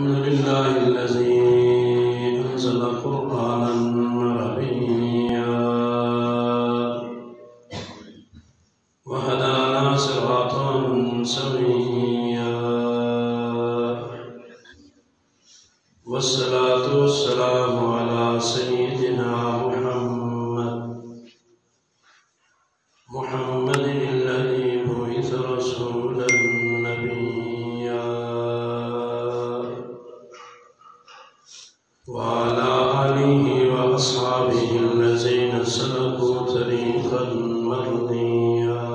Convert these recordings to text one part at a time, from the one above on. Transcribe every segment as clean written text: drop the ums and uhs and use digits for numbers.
الحمد لله الذي أنزل قرآنا عربيا وهدانا صراطا سويا والصلاة والسلام على سيدنا محمد الذي بعث رسولا نبيا وعلى آله وأصحابه الذين سلكوا طريقا مرضيا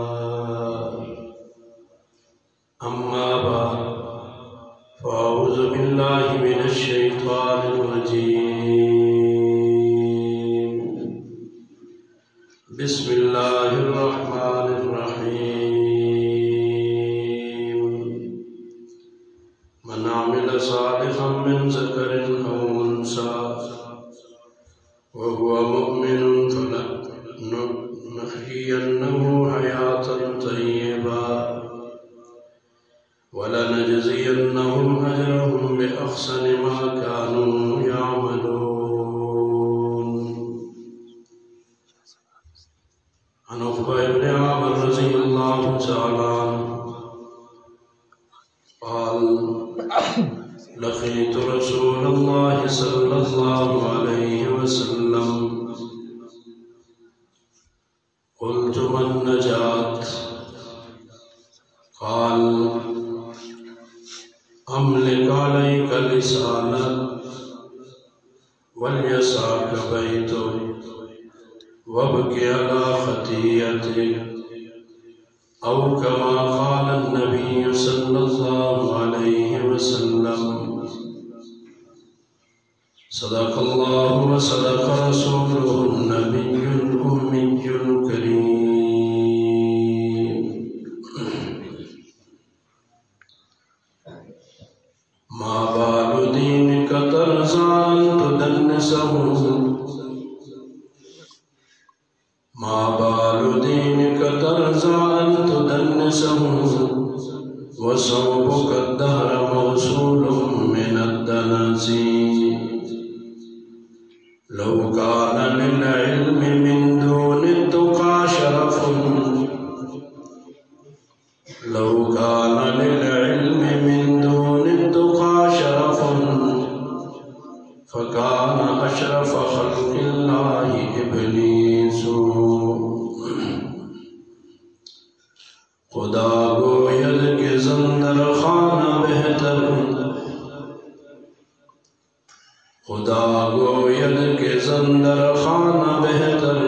أما بعد فأعوذ بالله من الشيطان الرجيم بسم الله الرحمن الرحيم من عمل صالحا من ذكر أو أنثى وهو مؤمن فلنحيينه حياة طيبة ولنجزينهم أجرهم بأحسن ما كانوا يعملون. عن عقبة بن عامر رضي الله تعالى عنه قال: لقيت رسول الله صلى الله عليه وسلم قلت: ما النجاة؟ قال: أملك عليك لسانك وليسعك بيتك وابكي على خطيئتك، أو كما قال النبي صلى الله عليه وسلم. صدق الله وصدق رسوله النبي الأمي الكريم. ما بال دينك ترضى أن تدنسه، ما بال دينك ترضى أن تدنسه وصوبك الدهر موصول من الدنس. لو كان للعلم من دون التقى شرف، لو كان للعلم من دون التقى شرف فكان أشرف خلق الله إبليس. خدا گوید کہ زندر خانہ بہتر، خدا گوید کہ زندر خانہ بہتر،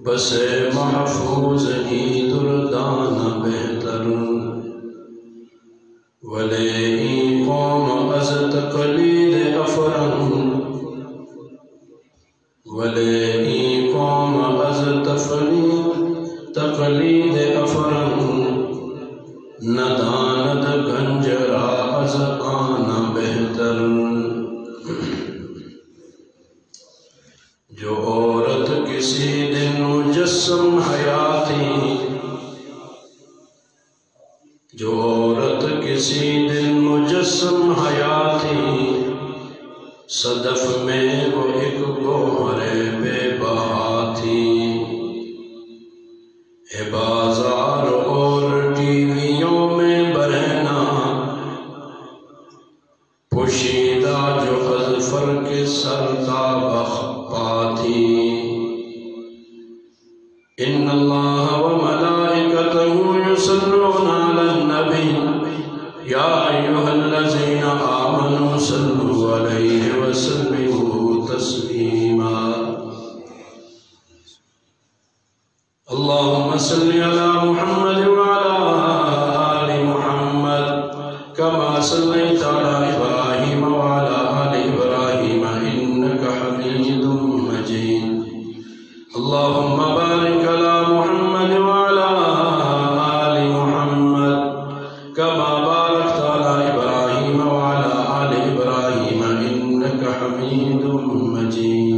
بسے محفوظ ہی دردان بہتر. ولے ای قوم از تقلید افرن، ولے ای قوم از تقلید افرن، نداند گنجرا از آن بہتر. جو عورت کسی دن مجسم حیاتی، جو عورت کسی دن مجسم حیاتی، صدف میں وہ ایک گوہر بے بہا تھی. ہے بازار اور ٹی ویوں میں برہنہ، پوشیدہ جو اظفر کے سر کا بخپا تھی. ان اللہ وملائکتہ یصلون علی النبی یا ایہا الذین آمنوا صلوا علیہ وسلموا تسلیما. اللهم صل على محمد وعلى آل محمد كما صليت على إبراهيم وعلى آل إبراهيم إنك حميد مجيد. اللهم بارك على محمد وعلى آل محمد كما باركت على إبراهيم وعلى آل إبراهيم إنك حميد مجيد.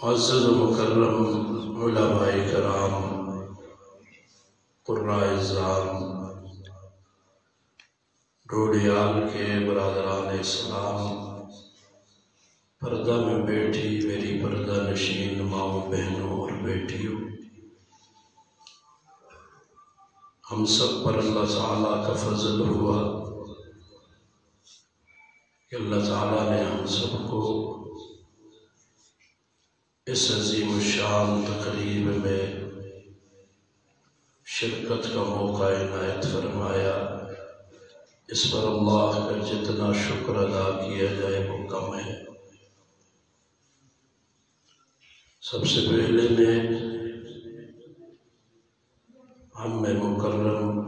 معزز و مکرم علماء ڈوڈیال کے برادران اسلام، پردہ میں بیٹھی میری پردہ نشین ماؤں بہنوں اور بیٹیوں، ہم سب پر اللہ تعالیٰ کا فضل ہوا کہ اللہ تعالیٰ نے ہم سب کو اس عظیم الشان تقریب میں شرکت کا موقع عنایت فرمایا۔ اس پر اللہ کا جتنا شکر ادا کیا جائے وہ کم ہے۔ سب سے پہلے میں ہم میں مکرم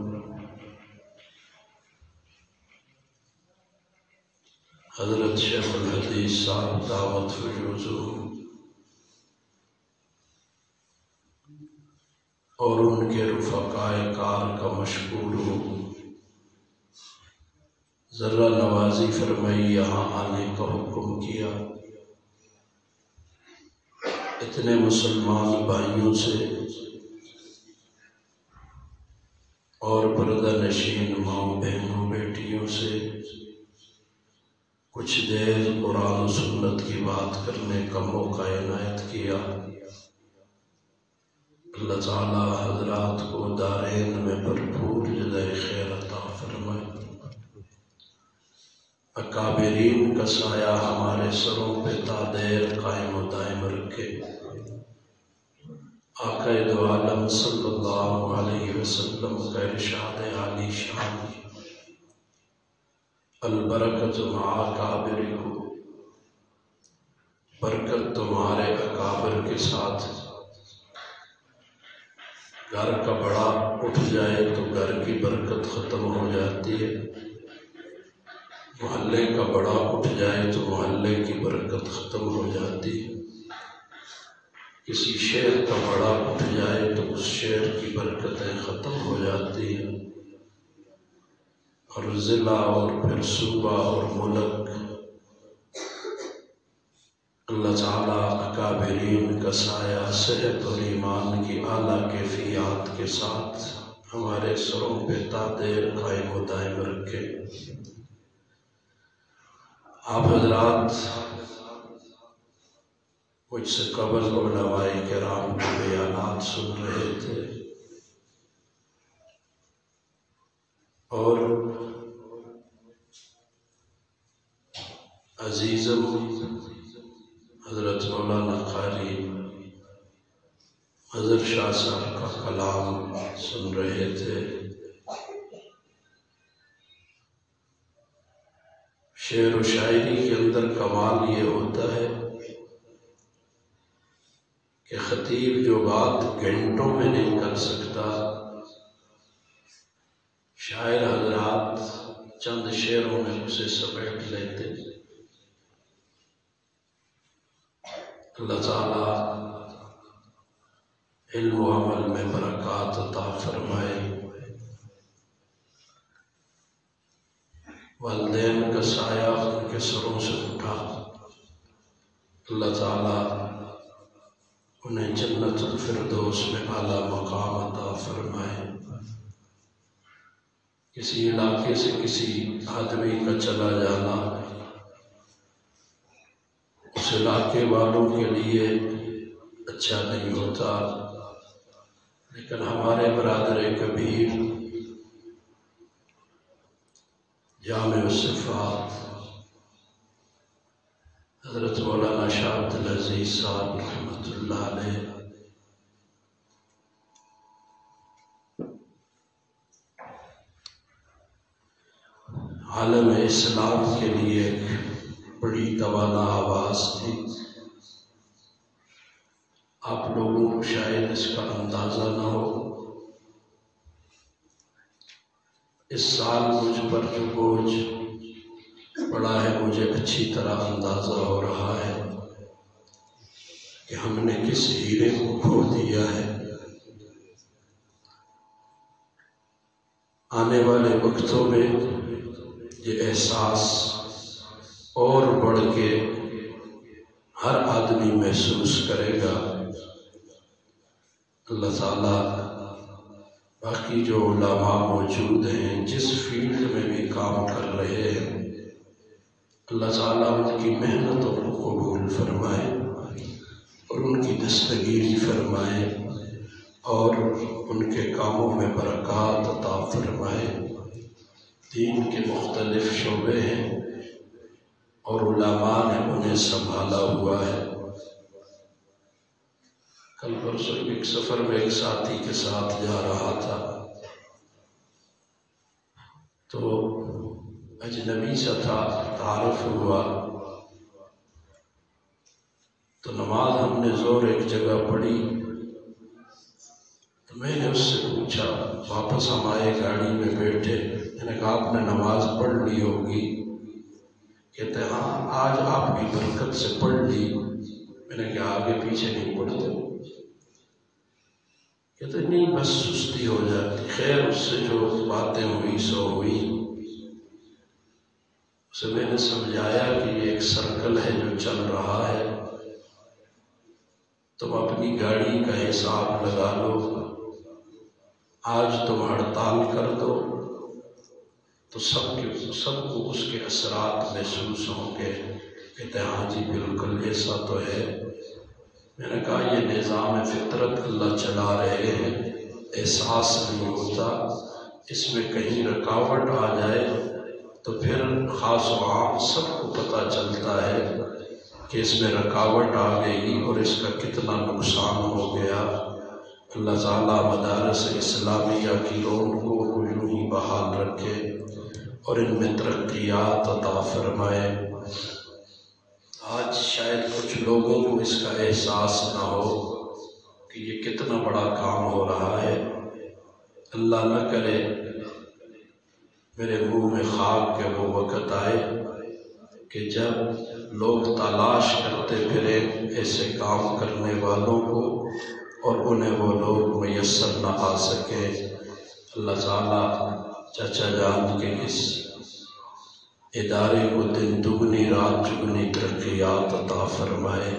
حضرت شیخ الحدیث صاحب دعوت فجوزہم اور ان کے رفقائے کار کا مشکور ہوں، ذرا نوازی فرمائی، یہاں آنے کا حکم کیا۔ اتنے مسلمان بھائیوں سے اور پردہ نشین ماؤں بہنوں بیٹیوں سے کچھ دیر قرآن و سنت کی بات کرنے کا موقع عنایت کیا۔ اللہ تعالیٰ حضرات کو دارین میں بھرپور جزائے خیر عطا فرمائے۔ اکابرین کا سایہ ہمارے سروں پہ تا دیر قائم و دائم رکھے۔ آقا دو عالم صلی اللہ علیہ وسلم کا ارشاد عالی شان، البرکت مع اکابرکم، برکت تمہارے اکابر کے ساتھ۔ گھر کا بڑا اٹھ جائے تو گھر کی برکت ختم ہو جاتی ہے، محلے کا بڑا اٹھ جائے تو محلے کی برکت ختم ہو جاتی ہے، کسی شہر کا بڑا اٹھ جائے تو اس شہر کی برکتیں ختم ہو جاتی ہیں، اور ضلع اور پھر صوبہ اور ملک اللہ تعالیٰ اکابرین کا سایہ صحت اور ایمان کی اعلیٰ کیفیات کے ساتھ ہمارے سروں پہ تا دیر قائم و دائم رکھے۔ آپ حضرات مجھ سے قبل علماء کرام کے بیانات سن رہے تھے، اور عزیزم حضرت مولانا قاری مظہر شاہ صاحب کا کلام سن رہے تھے۔ شعر و شاعری کے اندر کمال یہ ہوتا ہے کہ خطیب جو بات گھنٹوں میں نہیں کر سکتا، شاعر حضرات چند شعروں میں اسے سمیٹ لیتے۔ اللہ تعالیٰ علم و عمل میں برکات عطا فرمائے، والدین کا سایہ ان کے سروں سے اٹھا، اللہ تعالیٰ انہیں جنت الفردوس میں اعلیٰ مقام عطا فرمائے۔ کسی علاقے سے کسی آدمی کا چلا جانا اس علاقے والوں کے لیے اچھا نہیں ہوتا، لیکن ہمارے برادر کبیر جامع الصفات حضرت مولانا شاہ عبد العزیز صاحب رحمۃ اللہ علیہ عالم اسلام کے لیے ایک بڑی توانا آواز تھی۔ آپ لوگوں کو شاید اس کا اندازہ نہ ہو، اس سال مجھ پر جو بوجھ پڑا ہے مجھے اچھی طرح اندازہ ہو رہا ہے کہ ہم نے کس ہیرے کو کھو دیا ہے۔ آنے والے وقتوں میں یہ احساس اور بڑھ کے ہر آدمی محسوس کرے گا۔ اللہ تعالیٰ باقی جو علماء موجود ہیں جس فیلڈ میں بھی کام کر رہے ہیں، اللہ تعالیٰ ان کی محنتوں کو قبول فرمائے اور ان کی دستگیری فرمائے اور ان کے کاموں میں برکات عطا فرمائے۔ دین کے مختلف شعبے ہیں اور علماء نے انہیں سنبھالا ہوا ہے۔ کل پرسوں ایک سفر میں ایک ساتھی کے ساتھ جا رہا تھا تو اجنبی سے تھا، تعارف ہوا تو نماز ہم نے زور ایک جگہ پڑھی تو میں نے اس سے پوچھا، واپس ہم آئے گاڑی میں بیٹھے، میں نے کہا آپ نے نماز پڑھ لی ہوگی؟ کہتے ہاں آج آپ کی برکت سے پڑھ لی۔ میں نے کہا آگے پیچھے نہیں پڑھتے؟ کہتے نہیں بس سستی ہو جاتی۔ خیر اس سے جو باتیں ہوئی سو ہوئی، اسے میں نے سمجھایا کہ یہ ایک سرکل ہے جو چل رہا ہے، تم اپنی گاڑی کا حساب لگا لو، آج تم ہڑتال کر دو تو سب کو اس کے اثرات محسوس ہوں گے۔ کہتے ہیں ہاں جی بالکل ایسا تو ہے۔ میں نے کہا یہ نظام فطرت اللہ چلا رہے ہیں، احساس نہیں ہوتا، اس میں کہیں رکاوٹ آ جائے تو پھر خاص و عام سب کو پتہ چلتا ہے کہ اس میں رکاوٹ آ گئی اور اس کا کتنا نقصان ہو گیا۔ اللہ تعالیٰ مدارس اسلامیہ کی رونق کو یوں ہی بحال رکھے اور ان میں ترقیات عطا فرمائے۔ آج شاید کچھ لوگوں کو اس کا احساس نہ ہو کہ یہ کتنا بڑا کام ہو رہا ہے۔ اللہ نہ کرے میرے منہ میں خاک کے وہ وقت آئے کہ جب لوگ تلاش کرتے پھریں ایسے کام کرنے والوں کو اور انہیں وہ لوگ میسر نہ آ سکے۔ اللہ تعالیٰ چچا جان کے اس ادارے کو دن دگنی رات چگنی ترقیات عطا فرمائے،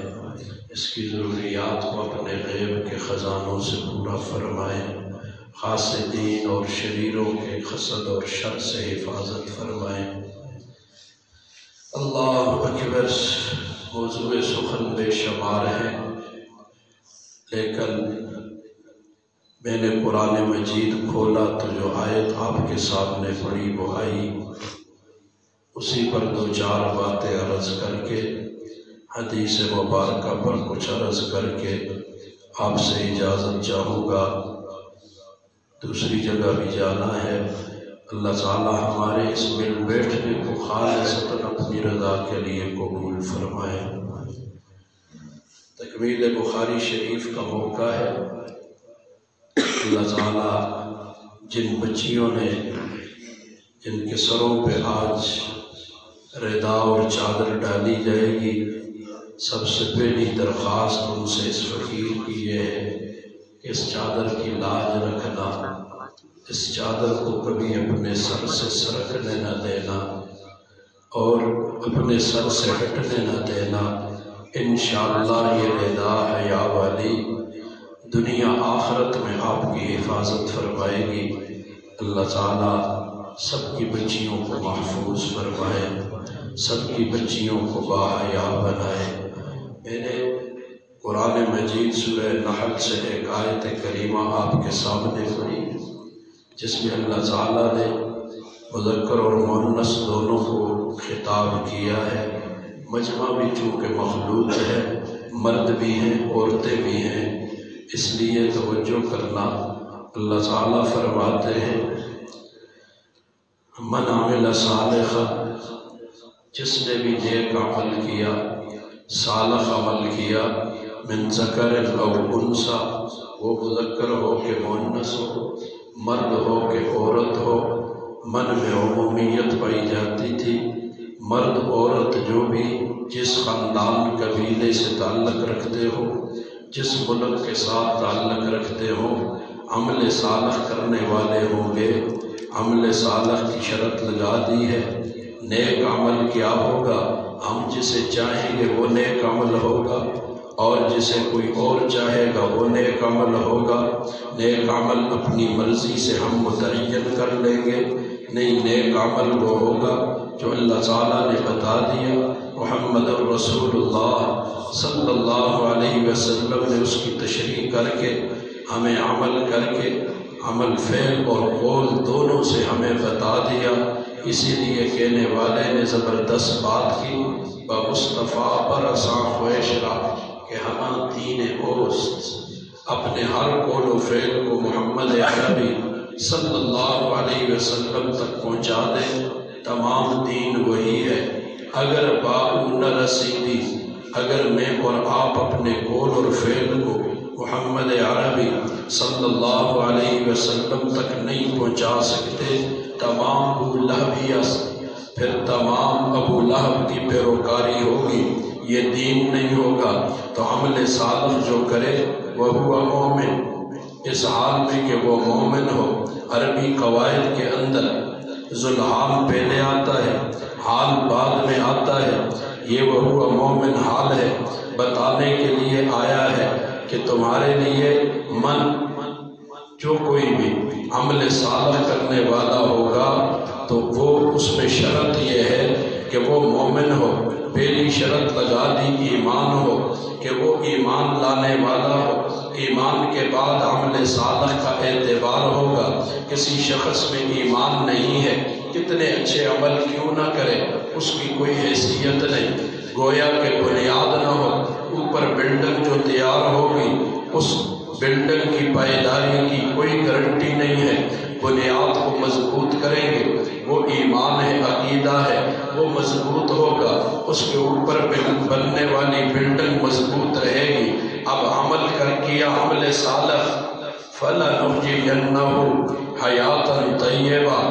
اس کی ضروریات کو اپنے غیب کے خزانوں سے پورا فرمائے، حاسدین اور شریروں کے حسد اور شر سے حفاظت فرمائے۔ اللہ اکبر۔ موضوع سخن بے شمار ہے، لیکن میں نے قرآن مجید کھولا تو جو آیت آپ کے سامنے پڑھی وہ آئی، اسی پر دو چار باتیں عرض کر کے حدیث مبارکہ پر کچھ عرض کر کے آپ سے اجازت چاہوں گا، دوسری جگہ بھی جانا ہے۔ اللہ تعالی ہمارے اس مل بیٹھنے کو خالصتاً اپنی رضا کے لیے قبول فرمائے۔ تکمیل بخاری شریف کا موقع ہے۔ اللہ تعالی جن بچیوں نے جن کے سروں پہ آج ردا اور چادر ڈالی جائے گی، سب سے پہلی درخواست ان سے اس فقیر کی یہ ہے کہ اس چادر کی لاج رکھنا، اس چادر کو کبھی اپنے سر سے سرکنے نہ دینا اور اپنے سر سے ہٹنے نہ دینا۔ انشاءاللہ یہ ردا حیا والی دنیا آخرت میں آپ کی حفاظت فرمائے گی۔ اللہ تعالیٰ سب کی بچیوں کو محفوظ فرمائے، سب کی بچیوں کو باحیا بنائے۔ میں نے قرآن مجید سورہ نحل سے ایک آیت کریمہ آپ کے سامنے پڑھی جس میں اللہ تعالیٰ نے مذکر اور مؤنث دونوں کو خطاب کیا ہے۔ مجمع بھی چونکہ مخلوط ہے، مرد بھی ہیں عورتیں بھی ہیں، اس لیے توجہ کرنا۔ اللہ تعالیٰ فرماتے ہیں من عمل صالحا، جس نے بھی نیک عمل کیا، صالح عمل کیا، من ذکر او انثی، وہ مذکر ہو کہ مؤنث ہو، مرد ہو کہ عورت ہو۔ من میں عمومیت پائی جاتی تھی، مرد عورت جو بھی جس خاندان قبیلے سے تعلق رکھتے ہو، جس ملک کے ساتھ تعلق رکھتے ہو، عمل صالح کرنے والے ہوں گے۔ عمل صالح کی شرط لگا دی ہے۔ نیک عمل کیا ہوگا؟ ہم جسے چاہیں گے وہ نیک عمل ہوگا، اور جسے کوئی اور چاہے گا وہ نیک عمل ہوگا۔ نیک عمل اپنی مرضی سے ہم متعین کر لیں گے، نہیں، نیک عمل وہ ہوگا جو اللہ تعالیٰ نے بتا دیا۔ محمد الرسول اللہ صلی اللہ علیہ وسلم نے اس کی تشریح کر کے ہمیں عمل کر کے، عمل فعل اور قول دونوں سے ہمیں بتا دیا۔ اسی لیے کہنے والے نے زبردست بات کی، بمصطفیٰ پر اساں خویش را کہ ہماں دین اوست، اپنے ہر قول و فعل کو محمد عربی صلی اللہ علیہ وسلم تک پہنچا دیں۔ تمام دین وہی ہے۔ اگر باؤ نہ رسیدی، اگر میں اور آپ اپنے قول اور فعل کو محمد عربی صلی اللہ علیہ وسلم تک نہیں پہنچا سکتے، تمام ابو لہبیت، پھر تمام ابو لہب کی پیروکاری ہوگی، یہ دین نہیں ہوگا۔ تو عمل صالح جو کرے وہ ہوا مومن، اس حال میں کہ وہ مومن ہو۔ عربی قواعد کے اندر ذوالحال پہلے آتا ہے، حال بعد میں آتا ہے۔ یہ وہ ہوا مومن حال ہے، بتانے کے لیے آیا ہے کہ تمہارے لیے جو کوئی بھی عمل صالح کرنے والا ہوگا تو وہ اس میں شرط یہ ہے کہ وہ مومن ہو۔ پہلی شرط لگا دی ایمان ہو، کہ وہ ایمان لانے والا ہو۔ ایمان کے بعد عمل صالح کا اعتبار ہوگا۔ کسی شخص میں ایمان نہیں ہے، کتنے اچھے عمل کیوں نہ کرے، اس کی کوئی حیثیت نہیں۔ گویا کہ بنیاد نہ ہو، اوپر بلڈنگ جو تیار ہوگی اس بلڈنگ کی پائیداری کی کوئی گارنٹی نہیں ہے۔ بنیاد کو مضبوط کریں گے، وہ ایمان ہے، عقیدہ ہے، وہ مضبوط ہوگا، اس کے اوپر بننے والی بلڈنگ مضبوط رہے گی۔ اب عمل کر کیا عمل صالح، فَلَنُحْيِيَنَّهُ حَيَاتًا طَيِّبَةً،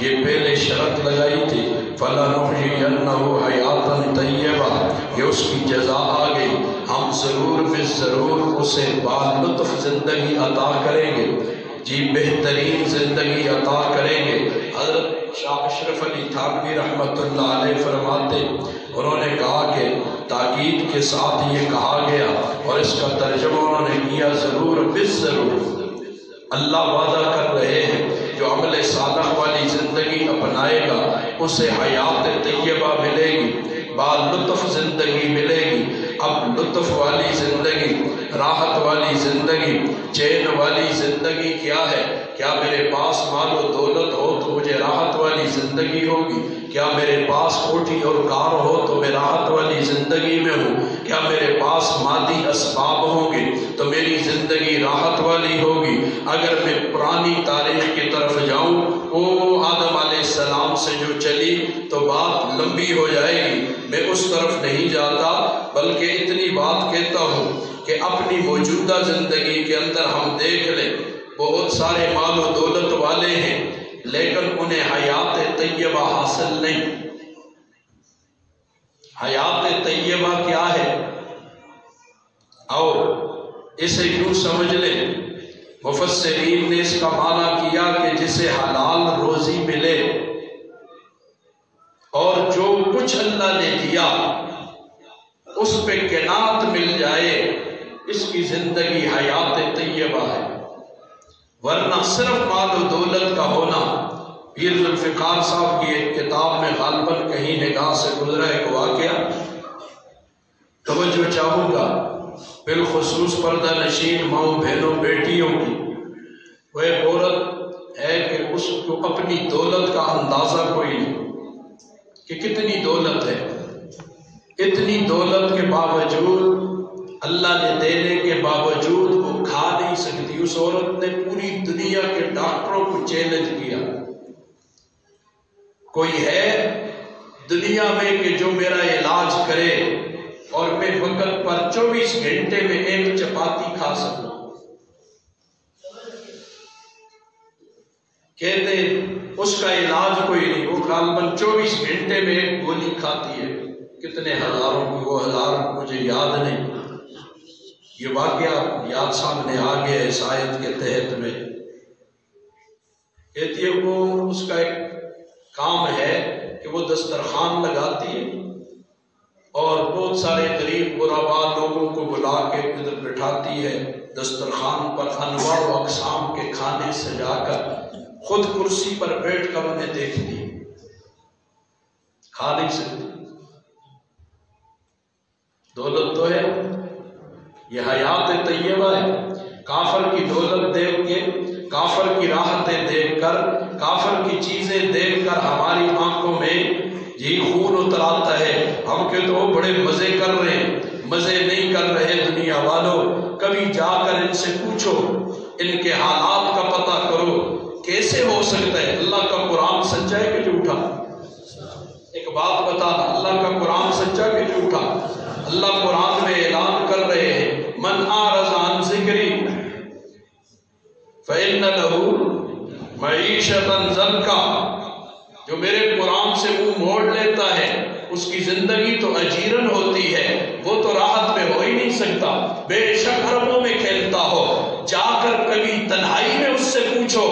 یہ پہلے شرط لگائی تھی، فَلَنُحْيِيَنَّهُ حَيَاتًا طَيِّبَةً، یہ اس کی جزا آ گئی۔ ہم ضرور ضرور اسے بالطف زندگی عطا کریں گے، جی بہترین زندگی عطا کریں گے۔ حضرت شاہ اشرف علی تھانوی رحمۃ اللہ علیہ فرماتے، انہوں نے کہا کہ تاکید کے ساتھ یہ کہا گیا اور اس کا ترجمہ انہوں نے کیا ضرور بالضرور۔ اللہ وعدہ کر رہے ہیں جو عمل صالح والی زندگی اپنائے گا اسے حیات طیبہ ملے گی، بالطف زندگی ملے گی۔ اب لطف والی زندگی، راحت والی زندگی، چین والی زندگی کیا ہے؟ کیا میرے پاس مال و دولت ہو تو مجھے راحت والی زندگی ہوگی؟ کیا میرے پاس کوٹھی اور کار ہو تو میں راحت والی زندگی میں ہوں؟ کیا میرے پاس مادی اسباب ہوں گے تو میری زندگی راحت والی ہوگی؟ اگر میں پرانی تاریخ کی طرف جاؤں، آدم علیہ السلام سے جو چلی تو بات لمبی ہو جائے گی، میں اس طرف نہیں جاتا، بلکہ اتنی بات کہتا ہوں کہ اپنی موجودہ زندگی کے اندر ہم دیکھ لیں، بہت سارے مال و دولت والے ہیں لیکن انہیں حیات طیبہ حاصل نہیں۔ حیات طیبہ کیا ہے؟ اور اسے یوں سمجھ لیں، مفسرین نے اس کا معنی کیا کہ جسے حلال روزی ملے اور جو کچھ اللہ نے دیا اس پہ قناعت مل جائے، اس کی زندگی حیات طیبہ ہے۔ ورنہ صرف مال و دولت کا ہونا، پیر ذوالفقار صاحب کی ایک کتاب میں غالباً کہیں نگاہ سے گزرا ایک واقعہ، توجہ چاہوں گا، بالخصوص پردہ نشین ماؤں بہنوں بیٹیوں کی۔ وہ ایک عورت ہے کہ اس کو اپنی دولت کا اندازہ کوئی نہیں کہ کتنی دولت ہے، اتنی دولت کے باوجود، اللہ نے دینے کے باوجود وہ کھا نہیں سکتی۔ اس عورت نے پوری دنیا کے ڈاکٹروں کو چیلنج کیا، کوئی ہے دنیا میں کہ جو میرا علاج کرے اور میں وقت پر 24 گھنٹے میں ایک چپاتی کھا سکوں؟ کہتے اس کا علاج کوئی نہیں، وہ غالباً 24 گھنٹے میں ایک گولی کھاتی ہے، کتنے ہزاروں کی، وہ ہزار مجھے یاد نہیں۔ یہ واقعہ یاد سامنے آ گیا اس آیت کے تحت میں۔ کہتی ہے وہ اس کا ایک کام ہے کہ وہ دسترخوان لگاتی ہے اور بہت سارے غریب غرباء لوگوں کو بلا کے ادھر بٹھاتی ہے، دسترخوان پر انواع و اقسام کے کھانے سجا کر خود کرسی پر بیٹھ کر انہیں دیکھ لی، کھا نہیں سکتی۔ دولت تو ہے، یہ حیات طیبہ ہے۔ کافر کی دولت دیکھ کے، کافر کی راحتیں دیکھ کر، کافر کی چیزیں دیکھ کر ہماری آنکھوں میں جی خون اتر آتا ہے۔ ہم کہ تو بڑے مزے کر رہے ہیں، مزے نہیں کر رہے دنیا والوں۔ کبھی جا کر ان سے پوچھو، ان کے حالات کا پتہ کرو، کیسے ہو سکتا ہے؟ اللہ کا قرآن سچا ہے کہ جھوٹا؟ ایک بات بتانا، اللہ کا قرآن سچا کہ جھوٹا؟ اللہ قرآن میں اعلان کر رہے ہیں، من اعرض عن ذکری فإن له معیشۃ ضنکا، جو میرے قرآن سے منہ موڑ لیتا ہے اس کی زندگی تو اجیرن ہوتی ہے، وہ تو راحت میں ہو ہی نہیں سکتا۔ بے شک عربوں میں کھیلتا ہو، جا کر کبھی تنہائی میں اس سے پوچھو،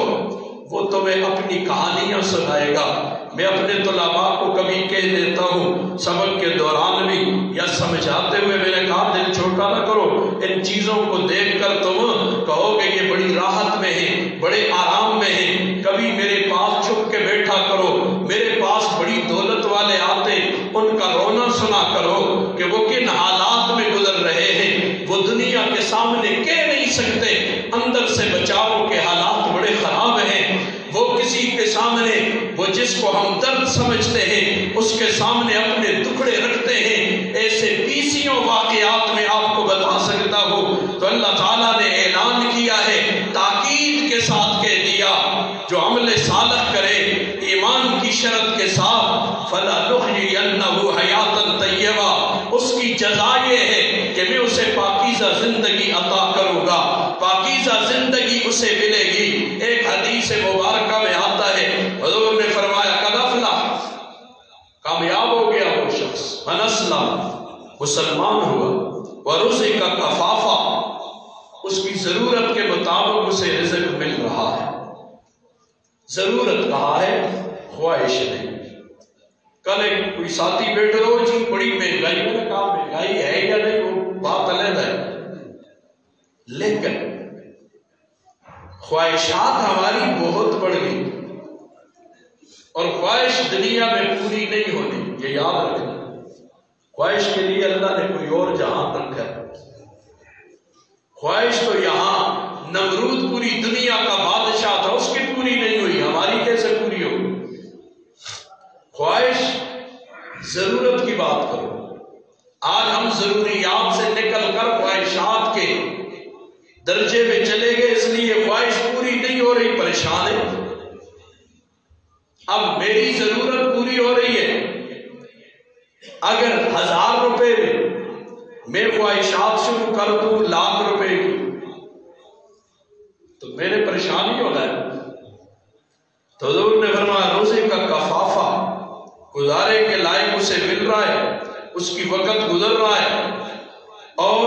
وہ تمہیں اپنی کہانیاں سنائے گا۔ میں اپنے طلباء کو کبھی کہہ دیتا ہوں سبق کے دوران بھی یا سمجھاتے ہوئے، میں نے کہا دل چھوٹا نہ کرو، ان چیزوں کو دیکھ کر تم کہو گے یہ بڑی راحت میں ہیں، بڑے آرام میں ہیں، کبھی میرے پاس چھپ کے بیٹھا کرو، میرے پاس بڑی دولت والے آتے، ان کا رونا سنا کرو کہ وہ کن حالات میں گزر رہے ہیں، وہ دنیا کے سامنے کہہ نہیں سکتے، اندر سے بچاؤ کے حالات بڑے خراب ہیں۔ وہ کسی کے سامنے، وہ جس کو ہم درد سمجھتے ہیں اس کے سامنے اپنے ٹکڑے رکھتے ہیں۔ ایسے بیسیوں واقعات میں آپ کو بتا سکتا ہوں۔ تو اللہ تعالیٰ نے اعلان کیا ہے، تاکید کے ساتھ کہہ دیا، جو عمل صالح کرے ایمان کی شرط کے ساتھ، فلا نحیینہ حیاتا طیبہ، اس کی جزا یہ ہے کہ میں اسے پاکیزہ زندگی عطا کروں گا، پاکیزہ زندگی اسے ملے گی۔ ایک حدیث مبارکہ میں آتا ہے، حضور نے فرمایا قد افلح، کامیاب ہو گیا وہ شخص، من اسلم، مسلمان ہوا، ورزق کفافا، اس کی ضرورت کے مطابق اسے رزق مل رہا ہے۔ ضرورت کہا ہے، خواہش نہیں۔ کل ایک کوئی ساتھی بیٹھ رہو جی بڑی مہنگائی، میں نے کہا مہنگائی ہے یا نہیں وہ بات علیحدہ ہے، لیکن خواہشات ہماری بہت بڑھ گئی، اور خواہش دنیا میں پوری نہیں ہونی، یہ یاد رکھنا۔ خواہش کے لیے اللہ نے کوئی اور جہان رکھا ہے۔ خواہش تو یہاں نمرود پوری دنیا کا بادشاہ تھا، اس کی پوری نہیں ہوئی، ہماری کیسے پوری ہوگی؟ خواہش ضرورت کی بات کرو۔ آج ہم ضروریات سے نکل کر خواہشات کے درجے میں چلے گئے، اس لیے خواہش پوری نہیں ہو رہی، پریشان ہے۔ اب میری ضرورت پوری ہو رہی ہے، اگر 1000 روپے میں خواہشات شروع کر دوں 1,00,000 روپے کی، تو میرے پریشانی ہونا ہے۔ تو حضور نے فرمایا روزے کا کفافہ، گزارے کے لائق اسے مل رہا ہے، اس کی وقت گزر رہا ہے، اور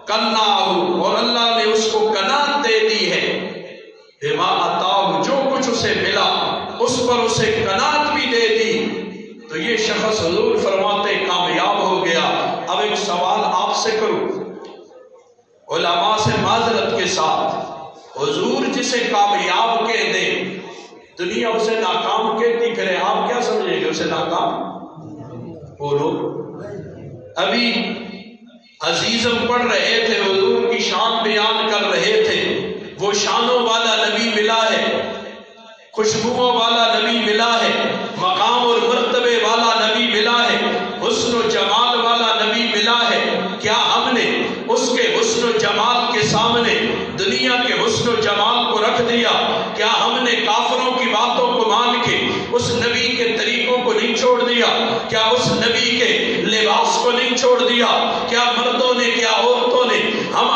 کناہو، اور اللہ نے اس کو کنات دے دی ہے، بما عطاہو، جو کچھ اسے ملا اس پر اسے کنات بھی دے دی، تو یہ شخص حضور فرماتے کامیاب ہو گیا۔ اب ایک سوال آپ سے کروں، علماء سے معذرت کے ساتھ، حضور جسے کامیاب کہہ دے، دنیا اسے ناکام کہتی پھرے، آپ کیا سمجھیں گے اسے ناکام؟ بولو۔ ابھی عزیزم پڑھ رہے تھے، حضور کی شان بیان کر رہے تھے، وہ شانوں والا نبی ملا ہے، خوشبوؤں والا نبی ملا ہے، مقام اور مرتبے والا نبی ملا ہے، حسن و جمال والا نبی ملا ہے۔ کیا ہم نے اس کے حسن و جمال کے سامنے دنیا کے حسن و جمال کو رکھ دیا؟ کیا ہم نے کافروں کی باتوں کو مان کے اس نبی کے طریقوں کو نہیں چھوڑ دیا؟ کیا اس نبی کے لباس کو نہیں چھوڑ دیا؟ کیا مردوں نے، کیا عورتوں نے، ہم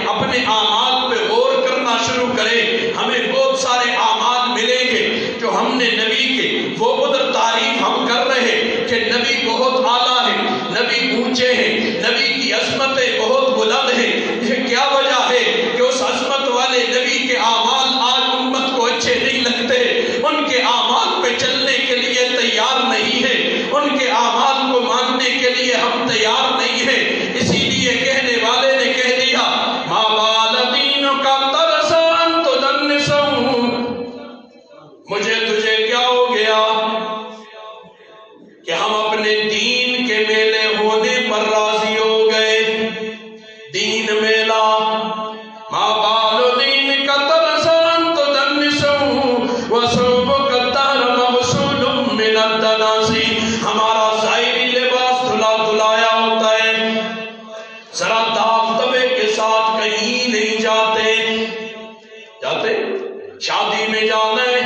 اپنے اعمال پہ غور کرنا شروع کریں، ہمیں بہت سارے اعمال ملیں گے جو ہم نے نبی کے، وہ ادھر تعریف ہم کر رہے کہ نبی بہت اعلیٰ ہے، نبی اونچے ہیں، نبی کی عظمتیں بہت بلند ہیں۔ یہ کیا وجہ ہے کہ اس عظمت والے نبی کے اعمال آج امت کو اچھے نہیں لگتے، ان کے اعمال پہ چلنے کے لیے تیار نہیں ہے، ان کے اعمال کو ماننے کے لیے شادی میں جانا ہے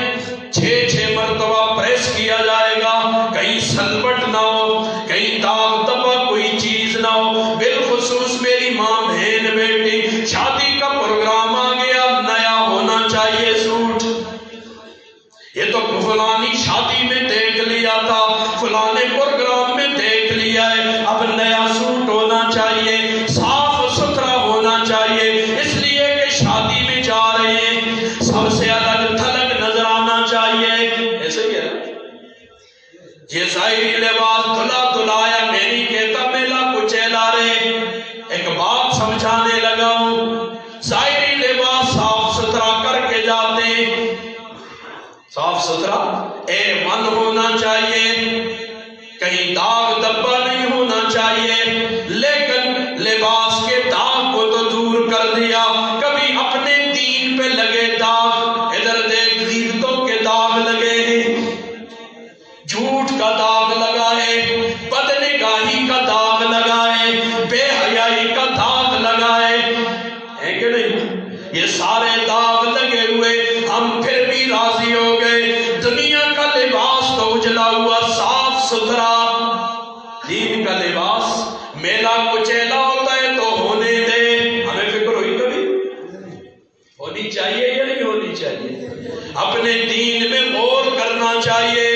6 مرتبہ پریس کیا جائے گا، کہیں سلوٹ نہ ہو، کہیں داغ دبا کوئی چیز نہ ہو۔ بالخصوص میری ماں بہن بیٹی، شادی کا پروگرام آ گیا، نیا ہونا چاہیے سوٹ۔ یہ تو فلانی شادی میں دیکھ لیا تھا، فلانے پروگرام میں دیکھ لیا ہے، اب نیا سوٹ ہونا چاہیے، صاف ستھرا ہونا چاہیے، اس لیے کہ شادی میں جا رہے ہیں، سب سے الگ تھلگ نظر آنا چاہیے۔ ایسے ہی ہے یہ ظاہری لباس دھلا دھلایا، میں نہیں کہتا میلا کچیلا رہے، ایک بات سمجھانے لگا ہوں، ظاہری لباس صاف ستھرا کر کے جاتے ہیں، صاف ستھرا A1 ہونا چاہیے، کہیں داغ دبا نہیں ہونا چاہیے، لیکن لباس کے داغ کو تو دور کر دیا، کبھی اپنے دین پہ لگے داغ، ادھر دیکھ غیبتوں کے داغ لگے ہیں، جھوٹ کا داغ لگا ہے، بدنگاہی کا داغ لگا ہے، بے حیائی کا داغ لگا ہے کہ نہیں؟ یہ سارے داغ لگے ہوئے، ہم پھر بھی راضی ہو گئے، دنیا کا لباس تو اجلا ہوا صاف ستھرا، دین کا لباس میلا کچیلا ہوتا ہے تو ہونے دے۔ ہمیں فکر ہوئی کبھی؟ ہونی چاہیے یا نہیں ہونی چاہیے؟ اپنے دین میں غور کرنا چاہیے،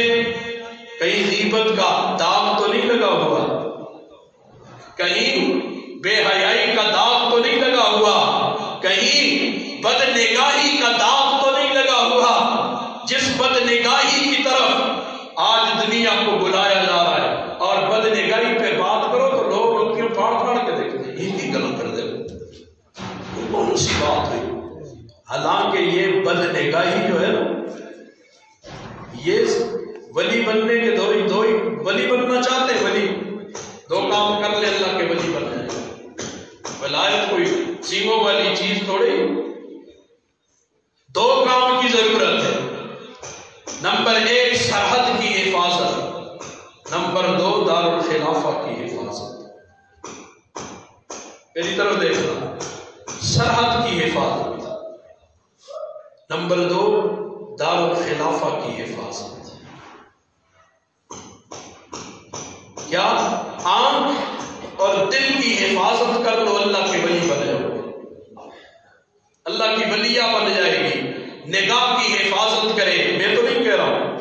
کہیں غیبت کا داغ تو نہیں لگا ہوا، کہیں بے حیائی کا داغ تو نہیں لگا ہوا، کہیں بد نگاہی کا داغ تو نہیں لگا ہوا، جس بد نگاہی کی طرف آج دنیا کو بلایا جا رہا ہے، اور بد نگاہی پہ بات کرو تو لوگ انگلیاں پھاڑ پھاڑ کے دیکھتے ہیں، یہ غلط کر دے، کون سی بات ہے؟ حالانکہ یہ بد نگاہی جو ہے نا، یہ ولی بننے کے دو ہی ولی بننا چاہتے ہیں، ولی دو کام کر لے اللہ کے ولی بن جائے، ولایت کوئی سیموں والی چیز تھوڑی، دو کام کی ضرورت ہے، نمبر 1 سرحد کی حفاظت، نمبر 2 دارالخلافہ کی حفاظت۔ میری طرف دیکھنا، سرحد کی حفاظت، نمبر 2 دارالخلافہ کی حفاظت۔ کیا؟ آنکھ اور دل کی حفاظت کر لو، اللہ کے ولی بن جاؤ، اللہ کی ولیہ بن جائے گی۔ نگاہ کی حفاظت کرے، میں تو نہیں کہہ رہا ہوں،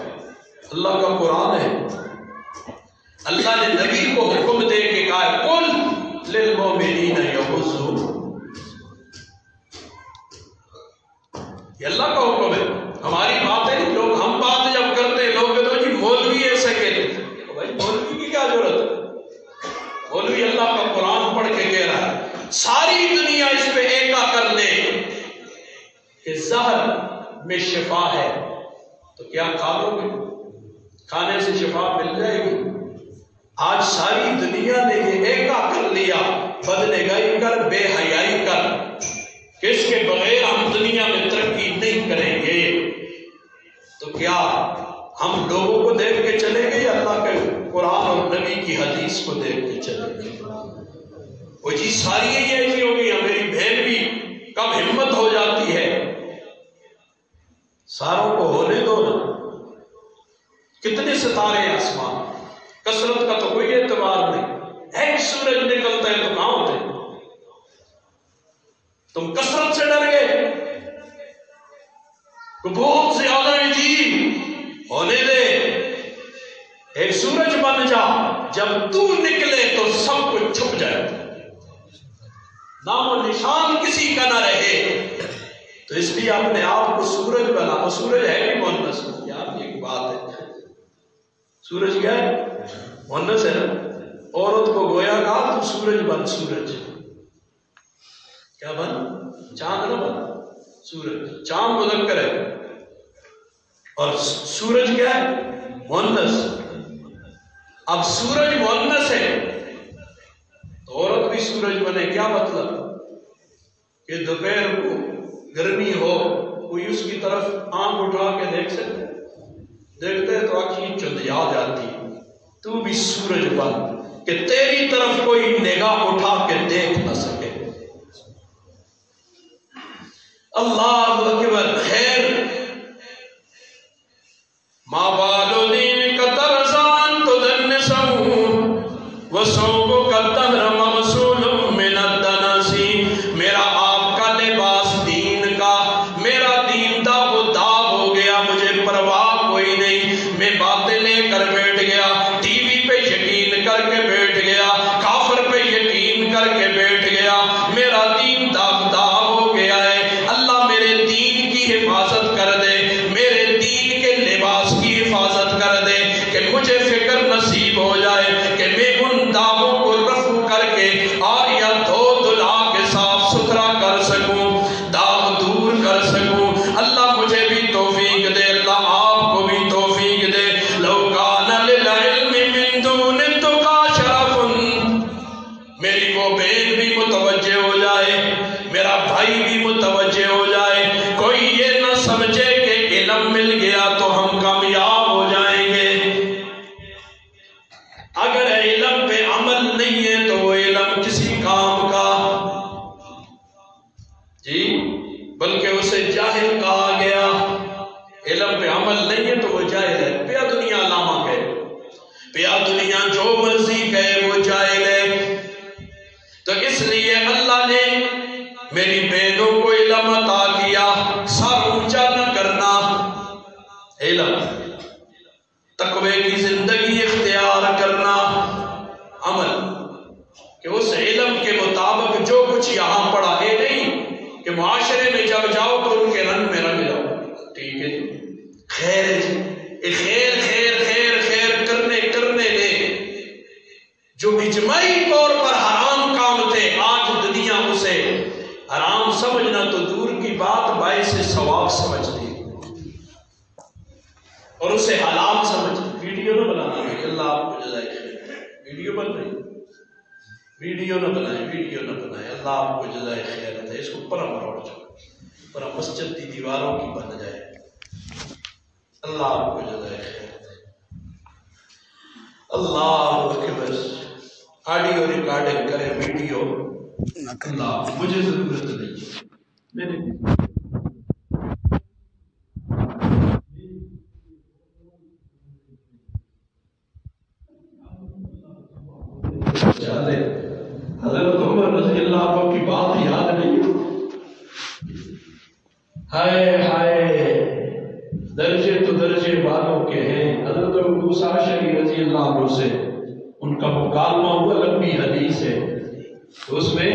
اللہ کا قرآن ہے، اللہ نے نبی کو حکم دے کے کہا ہے قل للمؤمنین یغضوا، یہ اللہ کا حکم ہے، ہماری بات ہے نہیں، لوگ ہم بات جب کرتے ہیں لوگ کہتے ہیں جی مولوی ایسے کہتے، بھائی مولوی کی کیا ضرورت ہے؟ مولوی اللہ کا قرآن پڑھ کے کہہ رہا ہے، ساری دنیا اس پہ ایکا کر لے کہ زہر میں شفا ہے، تو کیا کھا لو گے؟ کھانے سے شفا مل جائے گی؟ آج ساری دنیا نے یہ ایکا کر لیا، بد نگاہی کر، بے حیائی کر، کہ اس کے بغیر ہم دنیا میں ترقی نہیں کریں گے، تو کیا ہم لوگوں کو دیکھ کے چلیں گے یا اللہ کے قرآن اور نبی کی حدیث کو دیکھ کے چلیں گے؟ وہ چیز ساری ہی ایسی ہو گئی، میری بہن بھی کب ہمت ہو جاتی ہے، ساروں کو ہونے دو نا، کتنے ستارے آسمان، کثرت کا تو کوئی اعتبار نہیں، ایک سورج نکلتا ہے تو کہاں ہوتے ہیں؟ تم کثرت سے ڈر گئے تو بہت زیادہ ہی تھی، ہونے دے، ایک سورج بن جا، جب تو نکلے تو سب کچھ چھپ جائے، نام و نشان کسی کا نہ رہے، تو اس لیے اپنے آپ کو سورج بنا۔ وہ سورج ہے کہ مؤنث؟ یار یہ بات ہے، سورج کیا ہے؟ مؤنث ہے نا، عورت کو گویا کہا تو سورج بن، سورج کیا بن؟ چاند نہ بن، سورج، چاند مذکر ہے اور سورج کیا ہے؟ مؤنث۔ اب سورج مؤنث ہے تو عورت بھی سورج بنے، کیا مطلب؟ کہ دوپہر کو گرمی ہو، کوئی اس کی طرف آنکھ اٹھا کے دیکھ سکتے، دیکھتے تو آنکھیں چندیا جاتی، تو بھی سورج بن کہ تیری طرف کوئی نگاہ اٹھا کے دیکھ نہ سکے۔ اللہ اکبر، خیر علم مل گیا تو ہم کامیاب ہو جائیں گے، اگر علم پہ عمل نہیں ہے تو وہ علم کسی کام کا جی بلکہ اسے جاہل کہا گیا۔ علم پہ عمل نہیں ہے تو وہ جاہل ہے، پیا دنیا لاما کہے، پیا دنیا جو مرضی کہے وہ جاہل ہے۔ تو اس لیے اللہ نے میری بہنوں کو علم عطا کیا، سر اونچا نہ کرنا، علم، تقوی کی زندگی اختیار کرنا، عمل، کہ اس علم کے مطابق جو کچھ یہاں پڑھا ہے نہیں کہ معاشرے میں جب جاؤ تو ان کے رنگ میں رنگ جاؤ، ٹھیک ہے خیر خیر خیر خیر خیر کرنے لے، جو اجماعی طور پر حرام کام تھے آج دنیا اسے حرام سمجھنا تو دور کی بات باعث ثواب سمجھتی اور اسے حلال سمجھ۔ ویڈیو نہ بنانا، اللہ آپ کو جزائے خیر، ویڈیو بن رہی، ویڈیو نہ بنائیں، ویڈیو نہ بنائیں، اللہ آپ کو جزائے خیر دے، اس کو پرا مروڑ پرا مسجد کی دیواروں کی بن جائے، اللہ آپ کو جزائے خیر دے۔ اللہ اکبر، آڈیو ریکارڈنگ کرے، ویڈیو اللہ، مجھے ضرورت نہیں، میرے حضرت عمر رضی اللہ عنہ کی بات یاد نہیں، ہائے ہائے درجے تو درجے والوں کے ہیں۔ حضرت ابو موسیٰ اشعری رضی اللہ عنہ سے ان کا مکالمہ ہوا، لمبی حدیث ہے، تو اس میں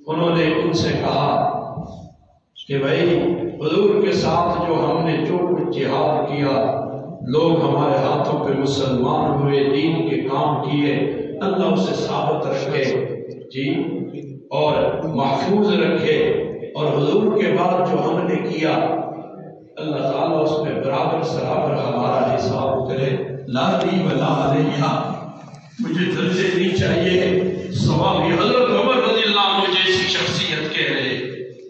انہوں نے ان سے کہا کہ بھائی حضور کے ساتھ جو ہم نے جو کچھ جہاد کیا، لوگ ہمارے ہاتھوں پہ مسلمان ہوئے، دین کے کام کیے، اللہ اسے ثابت رکھے جی اور محفوظ رکھے، اور حضور کے بعد جو ہم نے کیا اللہ تعالیٰ اس میں برابر سرابر ہمارا حساب کرے، لا لی ولا علیہ، مجھے درجے نہیں چاہیے ثواب۔ یہ حضرت عمر رضی اللہ عنہ جیسی شخصیت کہہ رہے،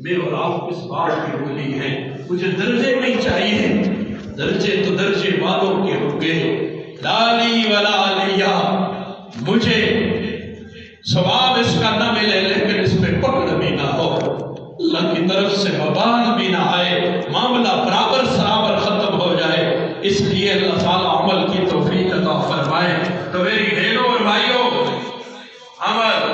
میں اور آپ کس بات کی بولی ہیں، مجھے درجے نہیں چاہیے، درجے تو درجے والوں کے ہوں گے، لا لی ولا علیہ، مجھے ثواب اس کا نہ ملے لیکن اس پہ پکڑ بھی نہ ہو، اللہ کی طرف سے وبال بھی نہ آئے، معاملہ برابر سرابر ختم ہو جائے، اس لیے اللہ تعالیٰ عمل کی توفیق عطا فرمائے۔ تو میری بہنوں اور بھائیوں، عمل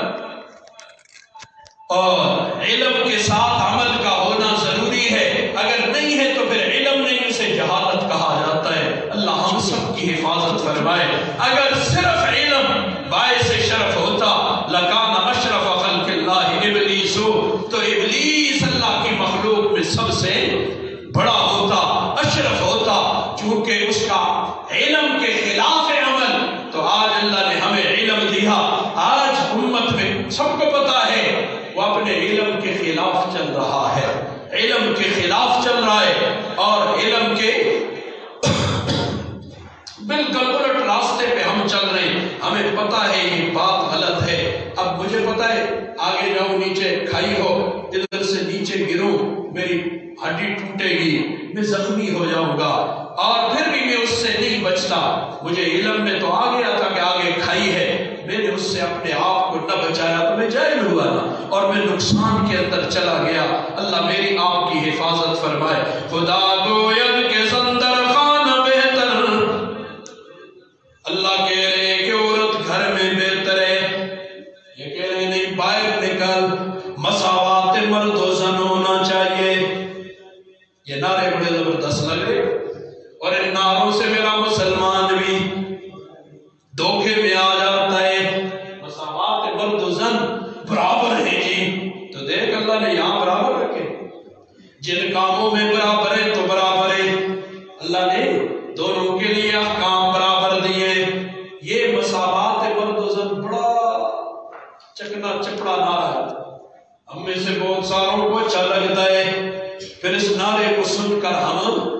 اور علم کے ساتھ عمل کا ہونا ضروری ہے، اگر نہیں ہے تو پھر علم نہیں، اسے جہالت کہا جاتا ہے، اللہ ہم سب کی حفاظت فرمائے۔ اگر صرف علم باعث شرف ہوتا لکان اشرف خلق اللہ ابلیس، تو ابلیس اللہ کی مخلوق میں سب سے بڑا ہوتا، اشرف ہوتا، چونکہ اس کا علم کے خلاف عمل، تو آج اللہ نے ہمیں علم دیا، آج امت میں سب کو پتا ہے وہ اپنے علم کے خلاف چل رہا ہے، علم کے خلاف چل رہا ہے، اور علم کے بالکل الٹ راستے پہ ہم چل رہے ہیں، ہمیں پتا ہے یہ بات غلط ہے۔ اب مجھے پتا ہے آگے جاؤں نیچے کھائی ہو، ادھر سے نیچے گروں میری ہڈی ٹوٹے گی، میں زخمی ہو جاؤں گا، اور پھر بھی میں اس سے نہیں بچتا، مجھے علم میں تو آ گیا تھا کہ آگے کھائی ہے، میں نے اس سے اپنے آپ کو نہ بچایا تو میں جاہل ہوا نا، اور میں نقصان کے اندر چلا گیا۔ اللہ میری آپ کی حفاظت فرمائے۔ خدا گوید کے سندر خان بہتر، اللہ کہہ رہے کہ عورت گھر میں بہتر ہے، یہ کہہ رہے نہیں باہر نکل، مساوات مرد و زن ہونا چاہیے۔ یہ نعرے بڑے زبردست لگ رہے، اور ان نعروں سے میرا مسلمان بھی دھوکے میں آ جاتا ہے، مساوات مرد و زن برابر ہے جی، تو دیکھ اللہ نے یہاں برابر رکھے، جن کاموں میں برابر ہے تو برابر ہے، اللہ نے دونوں کے لیے احکام برابر دیے۔ یہ مساوات مرد و زن بڑا چکنا چپڑا نعرہ ہے، ہم میں سے بہت ساروں کو اچھا لگتا ہے، پھر اس نعرے کو سن کر ہم